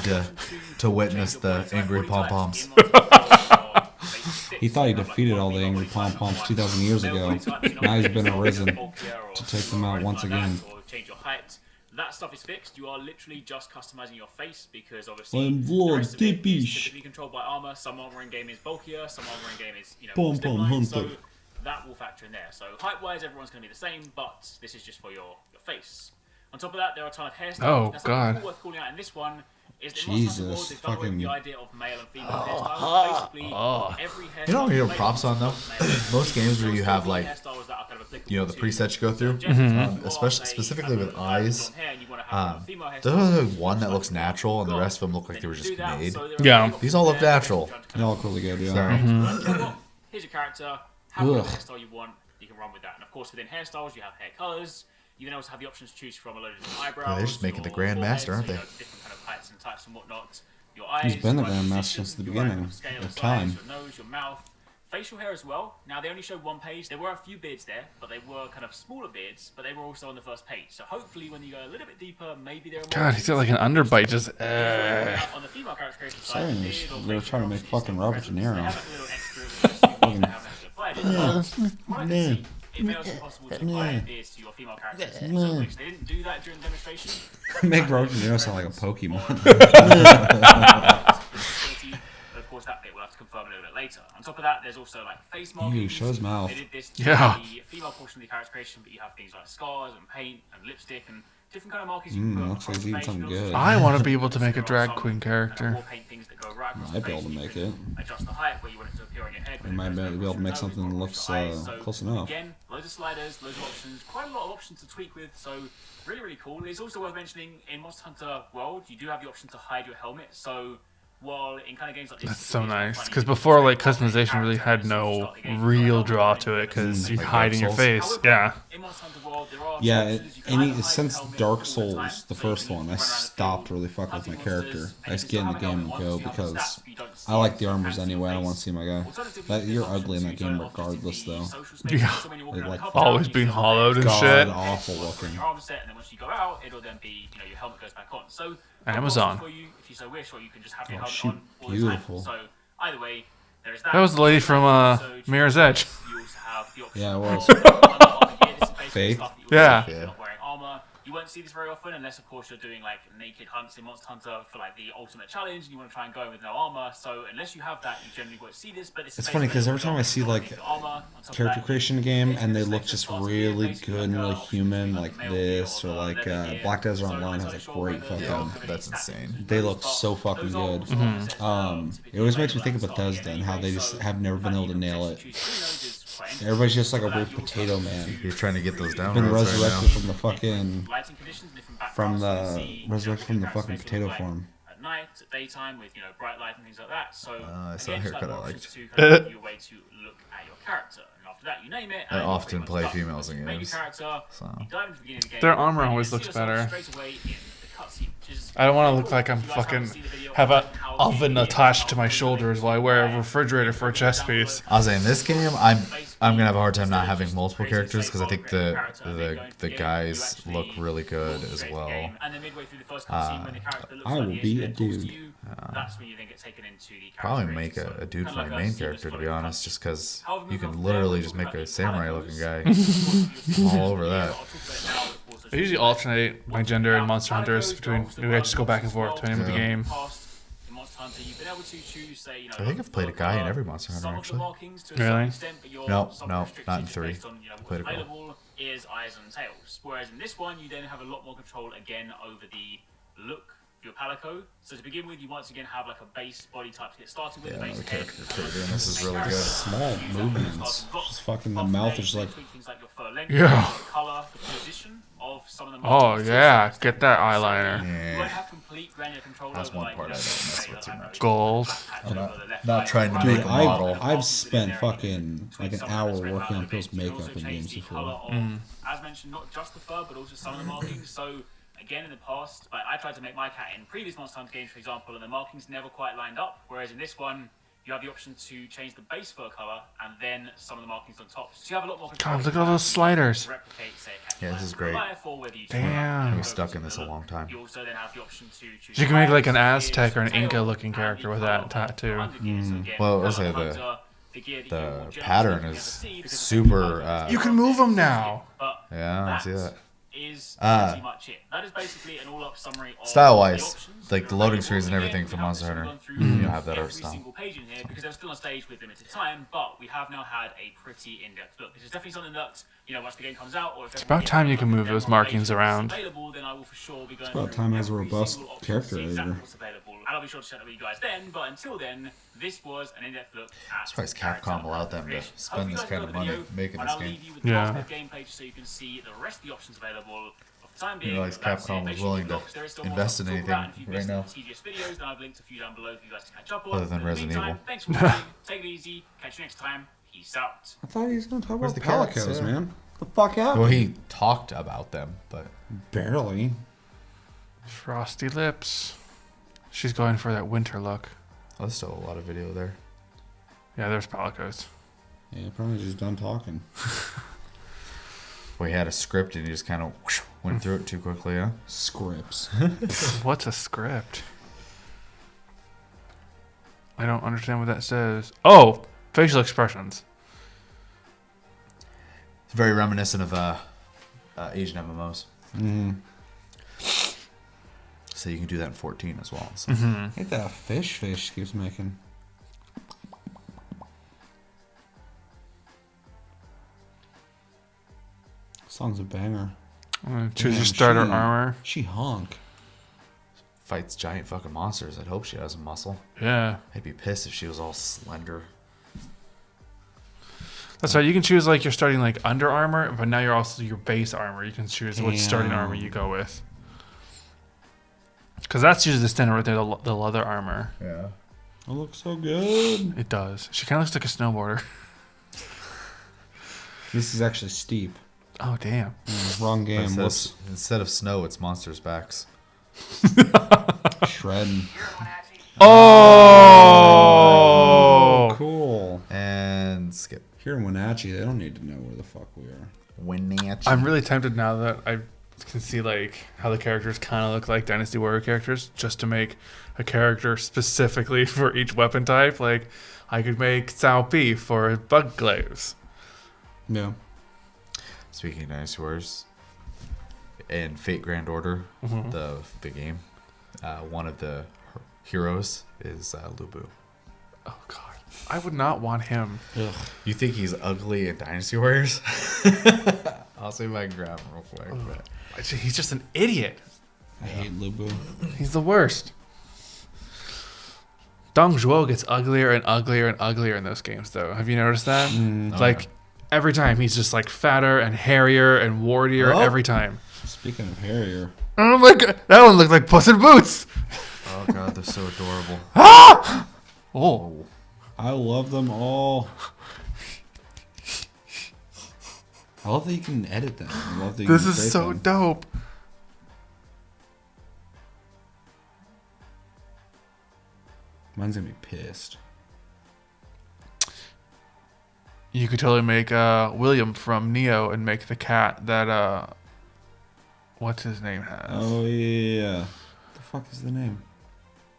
to witness the angry pom poms. He thought he defeated all the angry pom-poms 2,000 years ago. Now he's been arisen to take them out once again. Change your height. That stuff is fixed. You are literally just customizing your face because obviously I'm the Lord rest of it is Dippish. typically controlled by armor. Some armor in game is bulkier. Some armor in game is Pom slim pom line, so hunter. that will factor in there. So height-wise, everyone's going to be the same, but this is just for your face. On top of that, there are a ton of hairstyles. Oh, Now, something God. cool worth calling out in this one is that Jesus, in Monster Hunter World, they've done away with fucking- the idea of male and female hairstyles. Basically, every hairstyle You know what you your play props on though? with, Most games where you have like, hairstyles that are kind of applicable the to presets you go through, especially specifically with eyes. There's one that looks natural and the rest of them look like they were just made. Yeah. These all look natural. They all look really good, yeah. Sorry. Here's your character. Have whatever Ugh. hairstyle you want. You can run with that. And of course, within hairstyles, you have hair colors. You then also have the options to choose from a load of different eyebrows. Yeah, they're just making the or Grand foreheads, Master, aren't so, they? different kind of heights and types and whatnot. Your eyes. He's been the your Grand eye Master position, since the your beginning scale of size, time. Your nose, your mouth. Facial hair as well. Now, they only showed one page. There were a few beards there, but they were kind of smaller beards, but they were also on the first page. So hopefully, when you go a little bit deeper, maybe there are more. God, he's got like an underbite just. On the female character creation side, Saying the is, beard or they're facial trying to make options fucking still Robert De present. Niro. They have like a little extra which assumes they haven't actually applied it. But from what I can see, it may also be possible to apply beards to your female characters. So, which they didn't do that during the demonstration. Make Robert De Niro sound like a Pokemon. But of course, that bit we'll have to confirm a little bit later. On top of that, there's also like face markings. show his mouth. They did this to Yeah. the female portion of the character creation, but you have things like scars and paint and lipstick and different kind of markings you can put looks like across he's the eating face. something You can also good. I want to be able to make a there are drag some queen kind of character. wall paint things that go right across the Might be face. able to You make can it. Adjust the height where you want it to appear on your head. We might be able to make something that looks close enough. Again, loads of sliders, loads of options, quite a lot of options to tweak with. So really, really cool. It's also worth mentioning in Monster Hunter World, you do have the option to hide your helmet. So while in kind of games like this, That's so nice. Because before, like, customization really had no real draw to it because you'd Like hide in your Dark face. However, Yeah. in Monster Hunter World, there are Yeah, options. You can either hide since the helmet Dark all Souls, time, the so first you one, can I run around the stopped field, really fucking with my hunting character. monsters, I and just you get in can the still have game a and helmet go on, so you have because stats, but you don't see I like it. the armors Hands to anyway. I don't your want to see my guy. Alternatively, That, you're there's ugly in that options to game turn off regardless, the though. social space, Yeah. so when you're walking They, around like, the cover, Always you being still have hollowed and your shit. God awful looking. your arm set, and then once you go out, it'll then be your helmet goes back on. So Amazon. for you if you so wish, or you can just have your Oh, helmet she on all the beautiful. time. So either way, there is that. That was the lady from Mirror's Edge. You also have the option Yeah, it was. of armor gear. This is basically Faith? stuff that you Yeah. if you're not wearing armor. You won't see this very often unless, of course, you're doing like naked hunts in Monster Hunter for like the ultimate challenge, and you want to try and go in with no armor. So unless you have that, you generally won't see this. But It's funny because every time I see like character creation game and they look just really good and really human like this, or like Black Desert Online has a great fucking. That's insane. They look so fucking good. It always makes me think of Bethesda and how they just have never been able to nail it. Everybody's just like a weird potato man. You're trying to get those down. Been roads right resurrected now. from the fucking resurrected from the fucking potato farm. At night, at daytime, with bright light and things like that. So I saw a again, just haircut have I options liked. to kind of give you a way to look at your character, and after that, you name it. I and you're often pretty much play done. females in You make your games, character, so. you dive into the beginning of the game, Their armor and you always see looks yourself better. straight away in the cutscene, which is I don't want to really look cool. like I'm If you guys haven't fucking seen the video have a on how the oven game attached to my is, shoulders while I wear a refrigerator for a chest piece. I was saying this game, I'm gonna have a hard time not having multiple characters because I think the guys look really good as well. And then midway through the first cutscene, when the character looks I like will the be a edge talks to dude. you, that's when you then get taken into the character Probably creation. make So a dude kind for of my like a main seamless character to be following honest, just because However, you moving can on from literally there, just we'll make talk a about samurai the looking Palicos. guy. All over that. I usually alternate my gender in Monster Hunters between. Maybe I just go back and forth depending on the game. Hunter, you've been able to choose, say, I think I've played a guy in every Monster Hunter, some actually. of the markings to a Really? certain extent, but you're No, somewhat restricted not in just 3. based on I what's played it all. available, ears, eyes, and tails. Whereas in this one, you then have a lot more control again over the look of your Palico. So to begin with, you once again have like a base body type to get started with. Yeah, a base the character head, doing this is really good. Small movements. Just fucking the mouth is like. things like your fur length, Yeah. the color, the position of some of the Oh, markings. yeah. Get that eyeliner. You won't have complete granular control That's over, one like, part I don't mess with too much. Gold. Not trying to Dude, make a model. I've spent fucking like an hour working on people's makeup in games before. As mentioned, not just the fur, but also some of the markings. So, again, in the past, like, I tried to make my cat in previous Monster Hunter games, for example, and the markings never quite lined up. Whereas in this one, you have the option to change the base fur color and then some of the markings on top. So you have a lot more control. God, look at all those sliders. Replicate, say, a cat Yeah, this is great. Damn. I've been stuck in this a long time. You also then have the option to choose. You can make like an eyes, Aztec or an tail, Inca-looking and character the with colour that tattoo. of the gear. So again, Well, I'll colour say of the- hunter, the gear that you will The generally pattern never is see because super. it's You can move them now. But Yeah, I see that. is Ah. pretty much it. That is basically an all-up summary of Style-wise, the options like that the are loading available. screens and Again, everything we from haven't Monster actually Hunter. gone through You have that art every style. single page in here because they're still on stage with limited time, but we have now had a pretty in-depth look. This is definitely something that, once the game comes out, or if it's about time you can move those markings around. available, then I will for sure be going about through time it has a every robust single option character to see exactly editor. what's available. And I'll be sure to share that with you guys then, but until then, this was an in-depth look at surprised character Capcom allowed them to creation. spend Hope you this guys kind enjoyed of the money video, making and this I'll game. leave you with Yeah. the gameplay just so you can see the rest of the options available. For the time being, realize that's it. Capcom Make was sure you willing to look, there is still more invest stuff in to talk about, anything and if you've right missed now. the previous videos, then I've linked a few down below for you guys to catch up on. Other than In the Resident meantime, Evil. thanks for watching. Take it easy. Catch you next time. Peace out. I thought he was gonna talk Where's about the cats? Palicos, Yeah. man. The fuck out. Well, he talked about them, but Barely. Frosty lips. She's going for that winter look. there's still a lot of video there. Yeah, there's Palicos. Yeah, probably just done talking. Well, he had a script and he just kind of went through it too quickly, huh? Scripts. What's a script? I don't understand what that says. Oh, facial expressions. It's very reminiscent of Asian MMOs. So you can do that in 14 as well. So. Ain't that a fish keeps making? Song's a banger. Choose your Damn, starter she- armor. She honk. Fights giant fucking monsters. I'd hope she has muscle. Yeah. I'd be pissed if she was all slender. That's right. You can choose like your starting like under armor, but now you're also your base armor. You can choose which starting Damn. armor you go with. Because that's usually the standard right there, the leather armor. Yeah. It looks so good. It does. She kind of looks like a snowboarder. This is actually steep. Oh, damn. Wrong game. Whoops. Instead of snow, it's monsters' backs. Shredding. Oh! Cool. And skip. Here in Wenatchee, they don't need to know where the fuck we are. Wenatchee. I'm really tempted now that I can see like how the characters kind of look like Dynasty Warrior characters, just to make a character specifically for each weapon type. Like I could make Cao Pi for bug glaives. Yeah. Speaking of Dynasty Warriors, in Fate Grand Order, the game, one of the heroes is Lubu. Oh God, I would not want him. Ugh. You think he's ugly in Dynasty Warriors? I'll see if I can grab him real quick. But He's just an idiot. I hate Lubu. He's the worst. Dong Zhuo gets uglier and uglier and uglier in those games, though. Have you noticed that? Like every time he's just like fatter and hairier and wartier every time. Speaking of Harrier. Oh my God, that one looked like Puss in Boots. oh god, they're so adorable. Oh, I love them all. I love that you can edit them. I love that you this can is create so them. dope. Mine's gonna be pissed. You could totally make William from Neo and make the cat that what's his name has. Oh yeah. What the fuck is the name?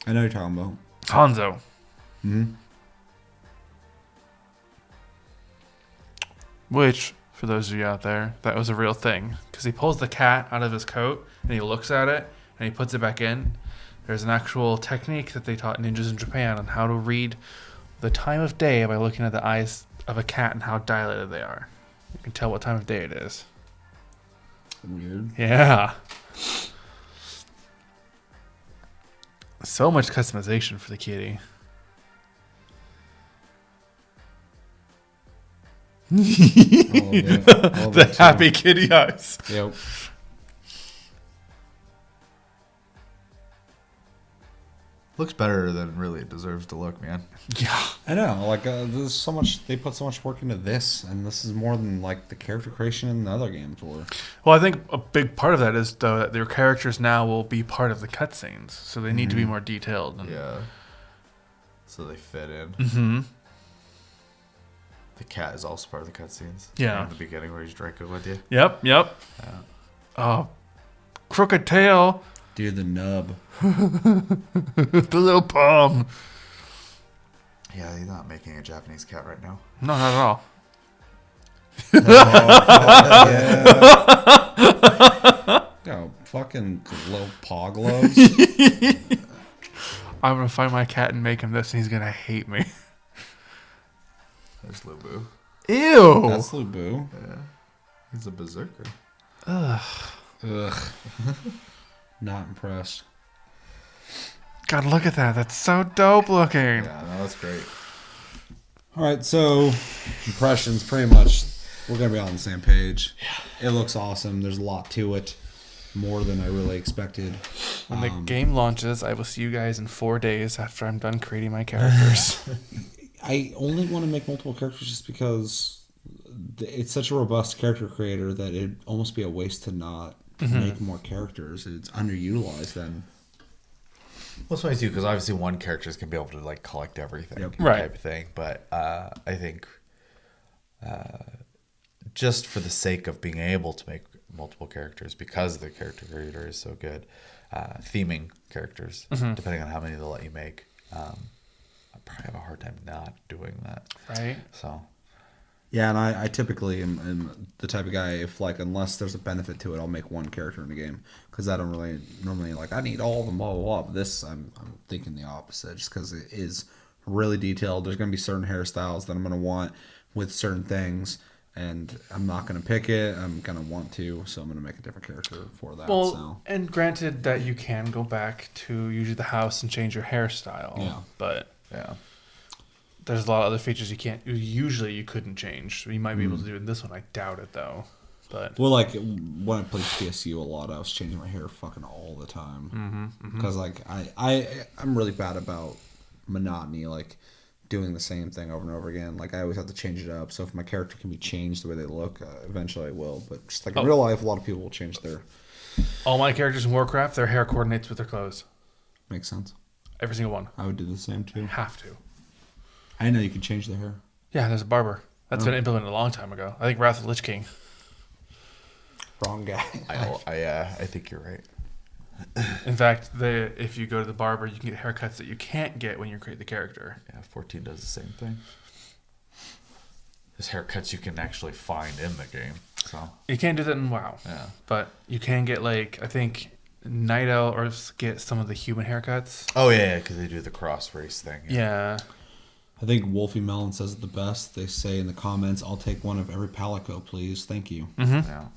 I know what you're talking about. Hanzo. Which, for those of you out there, that was a real thing. Because he pulls the cat out of his coat and he looks at it and he puts it back in. There's an actual technique that they taught ninjas in Japan on how to read the time of day by looking at the eyes of a cat and how dilated they are. You can tell what time of day it is. Weird. Yeah. So much customization for the kitty. All of it. All of The it, too. happy kitty eyes. Yep. Looks better than really it deserves to look, man. Yeah. I know. Like, there's so much. They put so much work into this, and this is more than like the character creation in the other games were. Well, I think a big part of that is though that their characters now will be part of the cutscenes, so they need to be more detailed. And, Yeah. So they fit in. Mm-hmm. The cat is also part of the cutscenes. Yeah. In the beginning where he's drinking with you. Yep. Yep. Oh, crooked tail. Dude, the nub. The little palm. Yeah, he's not making a Japanese cat right now. No, not at all. Yo, fucking little paw gloves. I'm gonna find my cat and make him this, and he's gonna hate me. There's Lubu. Ew. That's Lubu. Yeah. He's a berserker. Ugh. Not impressed. God, look at that. That's so dope looking. Yeah, no, that's great. All right, so impressions, pretty much, we're gonna be on the same page. Yeah. It looks awesome. There's a lot to it, more than I really expected. When the game launches, I will see you guys in 4 days after I'm done creating my characters. I only want to make multiple characters just because it's such a robust character creator that it'd almost be a waste to not make more characters. It's underutilized then. Well, it's funny too because obviously one character is gonna be able to like collect everything, Yep. Right. type of thing. But I think just for the sake of being able to make multiple characters, because the character creator is so good, theming characters, depending on how many they'll let you make, I probably have a hard time not doing that. Right? So Yeah, and I typically am the type of guy, if like unless there's a benefit to it, I'll make one character in the game because I don't really normally like I need all of them, blah blah blah. But this I'm thinking the opposite, just because it is really detailed. There's gonna be certain hairstyles that I'm gonna want with certain things, and I'm not gonna pick it. I'm gonna want to, so I'm gonna make a different character for that. Well, so. and granted that you can go back to usually the house and change your hairstyle. Yeah. But yeah, there's a lot of other features usually you couldn't change. You might be able to do it in this one. I doubt it though. But Well, like when I played PSU a lot, I was changing my hair fucking all the time because like I'm really bad about monotony, like doing the same thing over and over again. Like I always have to change it up. So if my character can be changed the way they look, eventually I will. But just like in real life, a lot of people will change their. all my characters in Warcraft, their hair coordinates with their clothes. Makes sense. Every single one. I would do the same too. Have to. I know you could change the hair. Yeah, there's a barber. That's been implemented a long time ago. I think Wrath of the Lich King. Wrong guy. I think you're right. In fact, if you go to the barber, you can get haircuts that you can't get when you create the character. Yeah, 14 does the same thing. There's haircuts you can actually find in the game. So You can't do that in WoW. yeah, But you can get, like, I think Night Elves get some of the human haircuts. oh yeah, because they do the cross race thing. Yeah. I think Wolfie Melon says it the best. They say in the comments, "I'll take one of every Palico, please. Thank you." Yeah.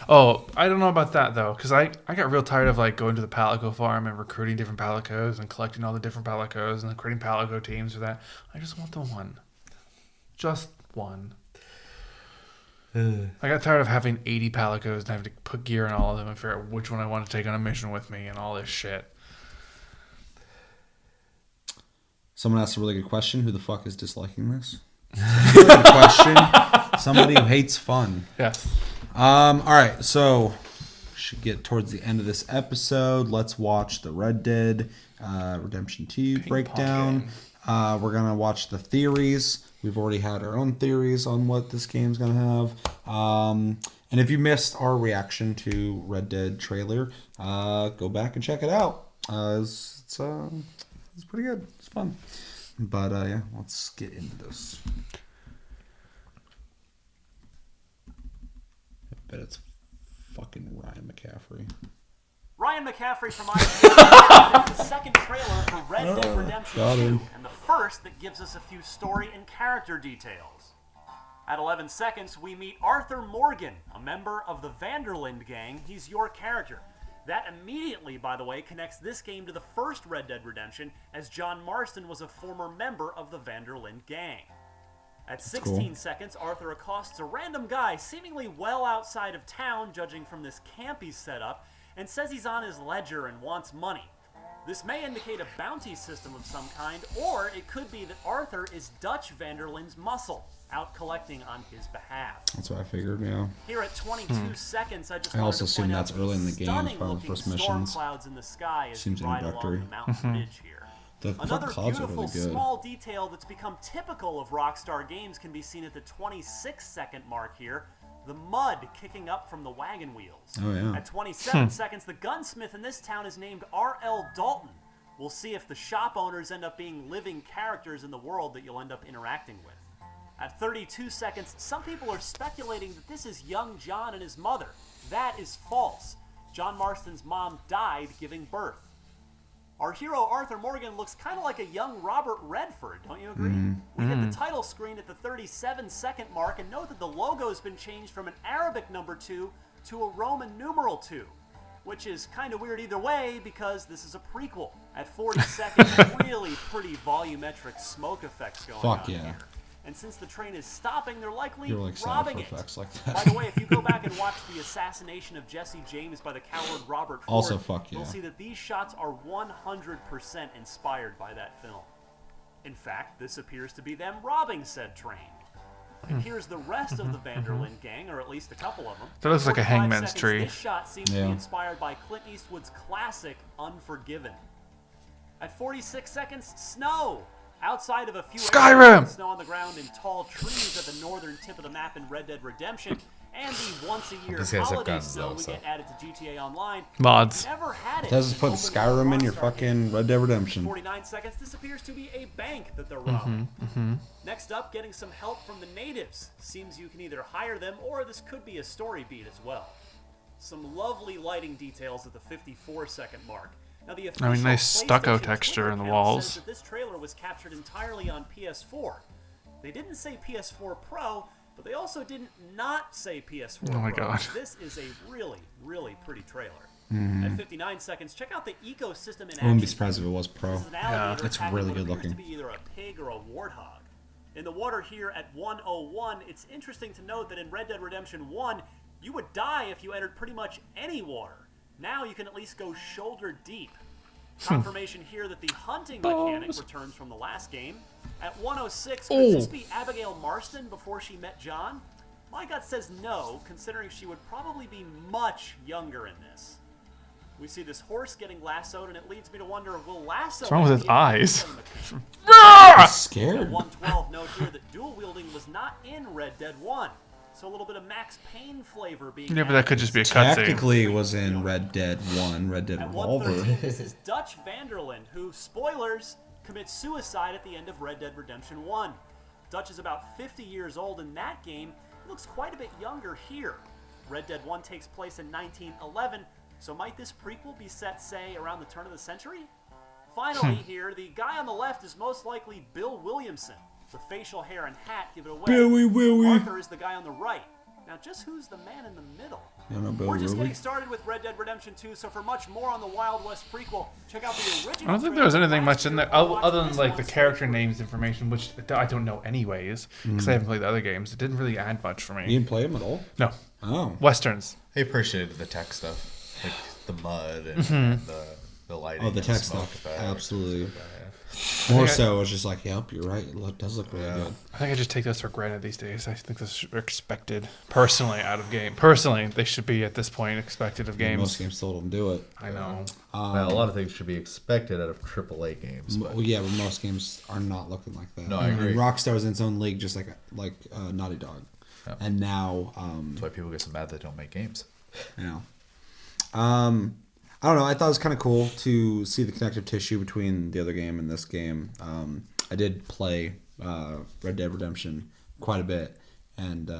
Oh, I don't know about that, though, because I got real tired of, like, going to the Palico farm and recruiting different Palicos and collecting all the different Palicos and creating Palico teams for that. I just want the one. Just one. I got tired of having 80 Palicos and having to put gear in all of them and figure out which one I want to take on a mission with me and all this shit. Someone asked a really good question. Who the fuck is disliking this? Really good question. Somebody who hates fun. Yes. All right, so should get towards the end of this episode. Let's watch the Red Dead Redemption 2 breakdown. We're gonna watch the theories. We've already had our own theories on what this game's gonna have. And if you missed our reaction to Red Dead trailer, go back and check it out. It's pretty good. It's fun. But yeah, let's get into this. I bet it's fucking Ryan McCaffrey. Ryan McCaffrey from IGN, the second trailer for Red Dead Redemption 2, and the first that gives us a few story and character details. At 11 seconds, we meet Arthur Morgan, a member of the Vanderlinde gang. He's your character. That immediately, by the way, connects this game to the first Red Dead Redemption, as John Marston was a former member of the Vanderlinde gang. At 16 seconds, Arthur accosts a random guy seemingly well outside of town, judging from this camp he's set up, and says he's on his ledger and wants money. This may indicate a bounty system of some kind, or it could be that Arthur is Dutch Vanderlinde's muscle, out collecting on his behalf. That's what I figured, yeah. Here at 22 seconds, I just I also wanted to point assume out that's early in the game, stunning it's probably the looking first storm missions. clouds in the sky as Seems you ride introductory. along the mountain ridge here. The Another clouds are beautiful really good. small detail that's become typical of Rockstar games can be seen at the 26-second mark here. The mud kicking up from the wagon wheels. Oh, yeah. At 27 seconds, the gunsmith in this town is named R.L. Dalton. We'll see if the shop owners end up being living characters in the world that you'll end up interacting with. At 32 seconds, some people are speculating that this is young John and his mother. That is false. John Marston's mom died giving birth. Our hero Arthur Morgan looks kind of like a young Robert Redford, don't you agree? We hit the title screen at the 37-second mark and note that the logo has been changed from an Arabic number 2 to a Roman numeral 2, which is kind of weird either way because this is a prequel. At 40 seconds, really pretty volumetric smoke effects going on Fuck yeah. here. And since the train is stopping, they're likely You're like sad robbing for it. effects like that. By the way, if you go back and watch the assassination of Jesse James by the coward Robert Ford, Also, fuck yeah. you'll see that these shots are 100% inspired by that film. In fact, this appears to be them robbing said train. And here's the rest of the Vanderlinde gang, or at least a couple of them. That looks like a 45 hangman's seconds, tree. This shot seems to Yeah. be inspired by Clint Eastwood's classic Unforgiven. At 46 seconds, snow. Outside of a few Skyrim! areas, snow on the ground and tall trees at the northern tip of the map in Red Dead Redemption, and the once-a-year These guys have holiday guns, snow though, we so. get added to GTA Online. Mods. Never had it. Does put Open Skyrim in your Rockstar fucking games. Red Dead Redemption. 49 seconds, this appears to be a bank that they're robbing. Next up, getting some help from the natives. Seems you can either hire them, or this could be a story beat as well. Some lovely lighting details at the 54-second mark. Now, the official nice stucco PlayStation texture Twitter in the account walls. says that this trailer was captured entirely on PS4. They didn't say PS4 Pro, but they also didn't not say PS4 Oh my Pro. God. This is a really, really pretty trailer. Mm-hmm. At 59 seconds, check out the ecosystem in action. I wouldn't be surprised if it was pro. This is an alligator It's attacking really what good appears looking. to be either a pig or a warthog. In the water here at 101, it's interesting to note that in Red Dead Redemption 1, you would die if you entered pretty much any water. Now you can at least go shoulder deep. Confirmation here that the hunting mechanic returns from the last game. At 106, could this be Abigail Marston before she met John? My gut says no, considering she would probably be much younger in this. We see this horse getting lassoed, and it leads me to wonder, will lasso... What's wrong with his be a eyes? gameplay mechanic? I'm scared. 112 note here that dual wielding was not in Red Dead 1. So a little bit of Max Payne flavor being Yeah, but that could just be a cutscene. Technically, it was in Red Dead 1, Red Dead At Revolver. 113, this is Dutch Vanderlinde, who, spoilers, commits suicide at the end of Red Dead Redemption 1. Dutch is about 50 years old in that game. He looks quite a bit younger here. Red Dead 1 takes place in 1911, so might this prequel be set, say, around the turn of the century? Finally here, the guy on the left is most likely Bill Williamson. The facial hair and hat give it away. Billy Willie. Arthur is the guy on the right. Now, just who's the man in the middle? You know Billy We're just Willie? getting started with Red Dead Redemption 2, so for much more on the Wild West prequel, check out the original. I don't think there was trailer anything last much in year, there or watch other than this like the one character straight names information, which I don't know anyways because I haven't played the other games. It didn't really add much for You me. didn't play him at all? No, Oh. westerns. I appreciated the tech stuff, like the mud and the lighting. Oh, the and tech smoke stuff. effects. Absolutely. More so, it was just like, yep, you're right. It does look really good. I think I just take those for granted these days. I think those are expected personally out of game. Personally, they should be at this point expected of games. Most games still don't do it. I know. Well, a lot of things should be expected out of AAA games. But Well, yeah, but most games are not looking like that. No, I agree. And Rockstar was in its own league, just like Naughty Dog. Yeah. And now, That's why people get so mad they don't make games. you know, I don't know. I thought it was kind of cool to see the connective tissue between the other game and this game. I did play Red Dead Redemption quite a bit, and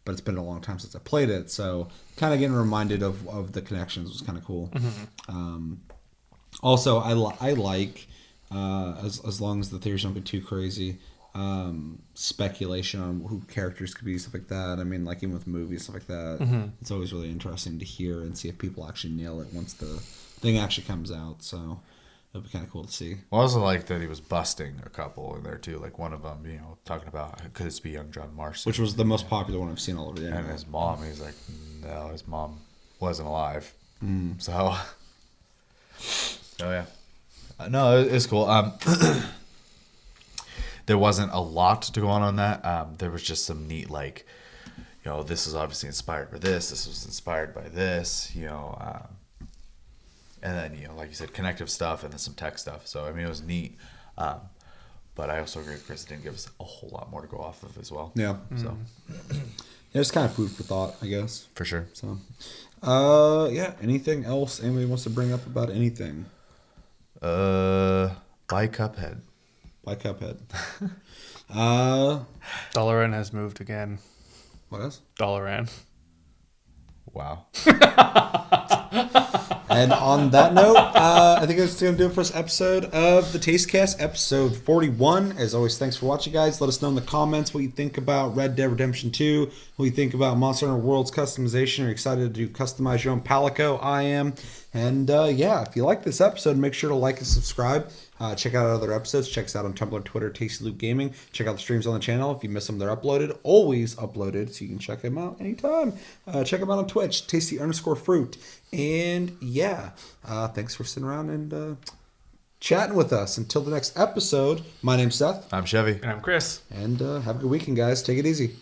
but it's been a long time since I played it. So kind of getting reminded of the connections was kind of cool. Also, I like, as long as the theories don't get too crazy, speculation on who characters could be, stuff like that. I mean, like even with movies, stuff like that. It's always really interesting to hear and see if people actually nail it once the thing actually comes out. So it'll be kind of cool to see. I also like that he was busting a couple in there too. Like one of them, talking about could this be young John Marston, Which was the most popular one I've seen all over the internet. and his mom. He's like, no, his mom wasn't alive. So, yeah, no, it's cool. There wasn't a lot to go on that. There was just some neat, like, this is obviously inspired by this. This was inspired by this. And then, like you said, connective stuff and then some tech stuff. So, I mean, it was neat. But I also agree with Chris, it didn't give us a whole lot more to go off of as well. Yeah. So, It's kind of food for thought, I guess. for sure. So, yeah. Anything else anybody wants to bring up about anything? Buy Cuphead. By Cuphead. Dalaran has moved again. What else? Dalaran. Wow. And on that note, I think that's going to do it for this episode of the Tastecast, episode 41. As always, thanks for watching, guys. Let us know in the comments what you think about Red Dead Redemption 2, what you think about Monster Hunter World's customization. Are you excited to customize your own Palico? I am. And yeah, if you like this episode, make sure to like and subscribe. Check out our other episodes. Check us out on Tumblr, Twitter, Tasty Loop Gaming. Check out the streams on the channel. If you miss them, they're uploaded. Always uploaded, so you can check them out anytime. Check them out on Twitch, Tasty_Fruit. And yeah, thanks for sitting around and chatting with us. Until the next episode, my name's Seth. I'm Chevy. And I'm Chris. And have a good weekend, guys. Take it easy.